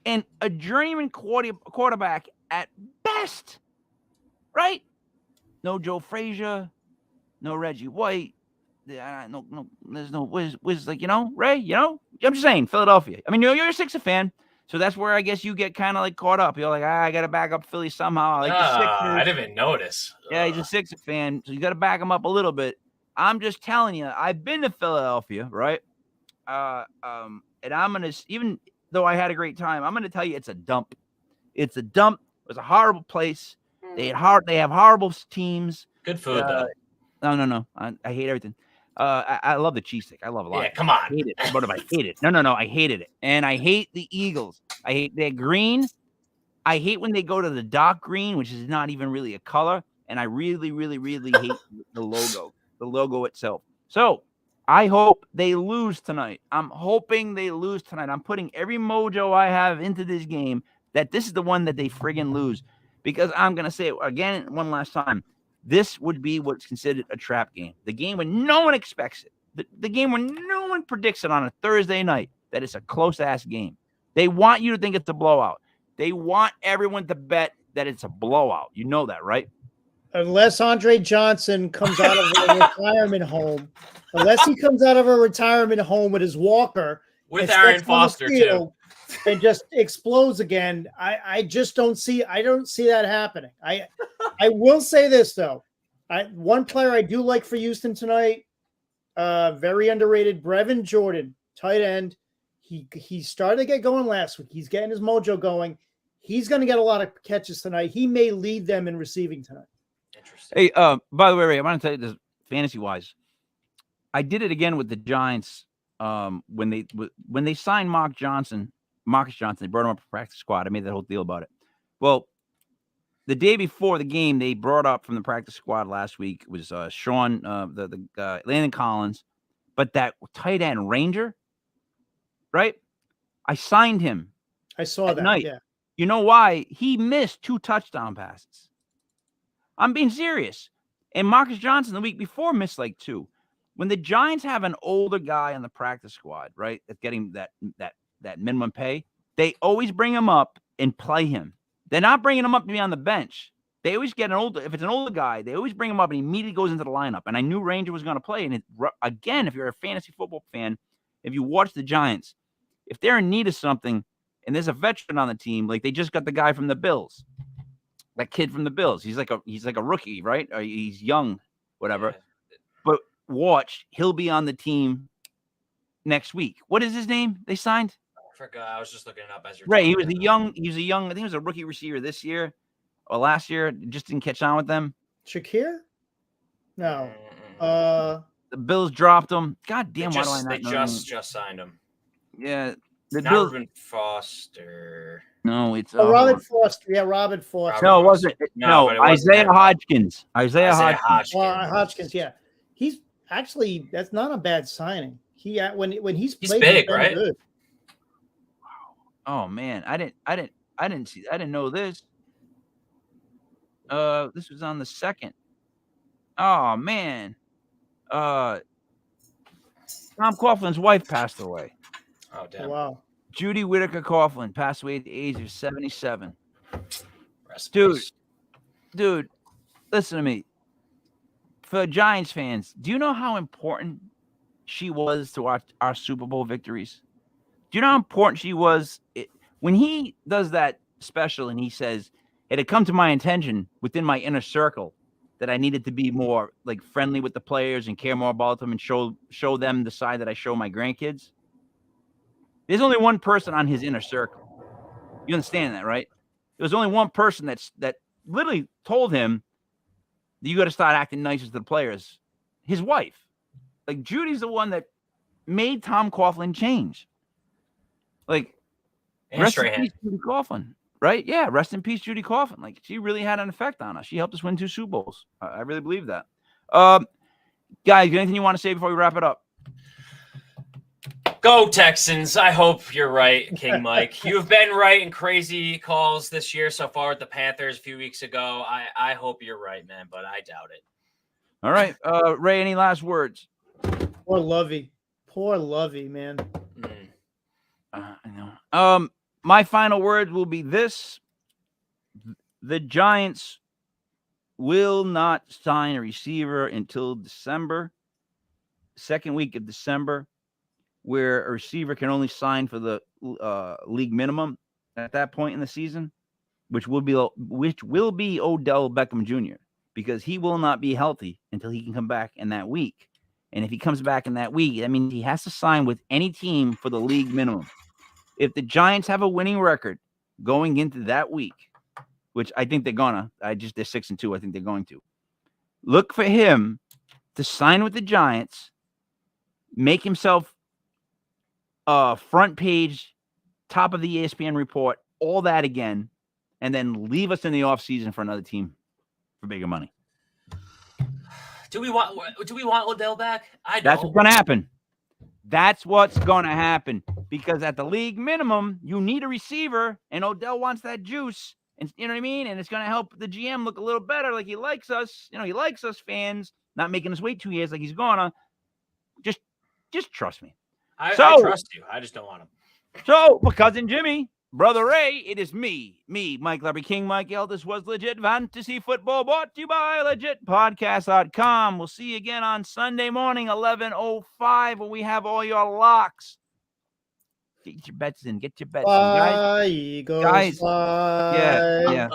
and a journeyman quarterback at best, right? No Joe Frazier, no Reggie White. No, there's no Wiz, like, Ray, I'm just saying, Philadelphia. I mean, you're a Sixers fan. So that's where I guess you get kind of like caught up. You're like, I got to back up Philly somehow. Like the Sixers. I didn't even notice. Yeah, he's a Sixers fan, so you got to back him up a little bit. I'm just telling you, I've been to Philadelphia, right? And I'm gonna, even though I had a great time, I'm gonna tell you it's a dump. It's a dump. It was a horrible place. They have horrible teams. Good food though. No. I hate everything. I love the cheesesteak. I love it a lot. Yeah, come on. I hate it. What if I hate it? No. I hated it. And I hate the Eagles. I hate their green. I hate when they go to the dark green, which is not even really a color. And I really, really, really hate the logo itself. So I hope they lose tonight. I'm hoping they lose tonight. I'm putting every mojo I have into this game that this is the one that they friggin' lose. Because I'm going to say it again one last time. This would be what's considered a trap game. The game when no one expects it. The game when no one predicts it on a Thursday night, that it's a close-ass game. They want you to think it's a blowout. They want everyone to bet that it's a blowout. You know that, right? Unless Andre Johnson comes out of a retirement home. Unless he comes out of a retirement home with his walker. With Aaron Foster, too. and just explodes again. I just don't see that happening. I will say this though. One player I do like for Houston tonight, very underrated, Brevin Jordan, tight end. He started to get going last week. He's getting his mojo going. He's going to get a lot of catches tonight. He may lead them in receiving tonight. Interesting. Hey, by the way, Ray, I want to tell you this fantasy wise. I did it again with the Giants when they signed Marcus Johnson, they brought him up to practice squad. I made that whole deal about it. Well, the day before the game, they brought up from the practice squad last week was Sean, the Landon Collins, but that tight end Ranger, right? I signed him. I saw that. Night. Yeah. You know why? He missed 2 touchdown passes. I'm being serious. And Marcus Johnson the week before missed like 2. When the Giants have an older guy on the practice squad, right, that's getting that minimum pay, they always bring him up and play him. They're not bringing him up to be on the bench. They always get if it's an older guy, they always bring him up and he immediately goes into the lineup. And I knew Ranger was going to play. And again, if you're a fantasy football fan, if you watch the Giants, if they're in need of something and there's a veteran on the team, like they just got the guy from the Bills, that kid from the Bills. He's like a rookie, right? Or he's young, whatever. Yeah. But watch, he'll be on the team next week. What is his name? They signed? I forgot. I was just looking it up as you're right. He was a young, I think he was a rookie receiver this year or last year. Just didn't catch on with them. Shakir? No. The Bills dropped him. God damn, why do I not They know just signed him. Yeah. The Not Bills. Reuben Foster. No, it's Robert Foster. Yeah, Robert Foster. No, it wasn't. No, it wasn't Isaiah Hodgkins. Isaiah Hodgkins. Well, Hodgkins, yeah. He's actually, that's not a bad signing. When he's played, big, right? Good. Oh man, I didn't know this. This was on the 2nd. Oh man. Tom Coughlin's wife passed away. Oh damn. Wow. Judy Whitaker Coughlin passed away at the age of 77. Dude, listen to me. For Giants fans, do you know how important she was to our Super Bowl victories? Do you know how important she was? When he does that special and he says, it had come to my attention within my inner circle that I needed to be more like friendly with the players and care more about them and show them the side that I show my grandkids. There's only one person on his inner circle. You understand that, right? There's only one person that literally told him that you got to start acting nicer to the players. His wife. Like Judy's the one that made Tom Coughlin change. Like, rest in peace, Judy Coughlin, right? Yeah, rest in peace, Judy Coughlin. Like, she really had an effect on us. She helped us win 2 Super Bowls. I really believe that. Guys, anything you want to say before we wrap it up? Go Texans. I hope you're right, King Mike. You've been right in crazy calls this year so far with the Panthers a few weeks ago. I hope you're right, man, but I doubt it. All right. Ray, any last words? Poor Lovey, man. I know. My final words will be this. The Giants will not sign a receiver until December, 2nd week of December, where a receiver can only sign for the league minimum at that point in the season, which will be Odell Beckham Jr., because he will not be healthy until he can come back in that week. And if he comes back in that week, that means he has to sign with any team for the league minimum. If the Giants have a winning record going into that week, which I think they're gonna, they're 6-2. I think they're going to look for him to sign with the Giants, make himself front page, top of the ESPN report, all that again, and then leave us in the offseason for another team for bigger money. Do we want Odell back? I don't. That's what's going to happen. That's what's going to happen, because at the league minimum, you need a receiver, and Odell wants that juice. And you know what I mean? And it's going to help the GM look a little better, like he likes us. You know, he likes us fans, not making us wait 2 years like he's gonna. Just trust me. I trust you. I just don't want him. So, my cousin Jimmy, brother Ray, it is me, Mike Larry King, Mike L. This was Legit Fantasy Football, brought to you by LegitPodcast.com. We'll see you again on Sunday morning, 11:05, when we have all your locks Get your bets in. Get your bets in, guys. Fly, Eagles, Guys, fly. yeah.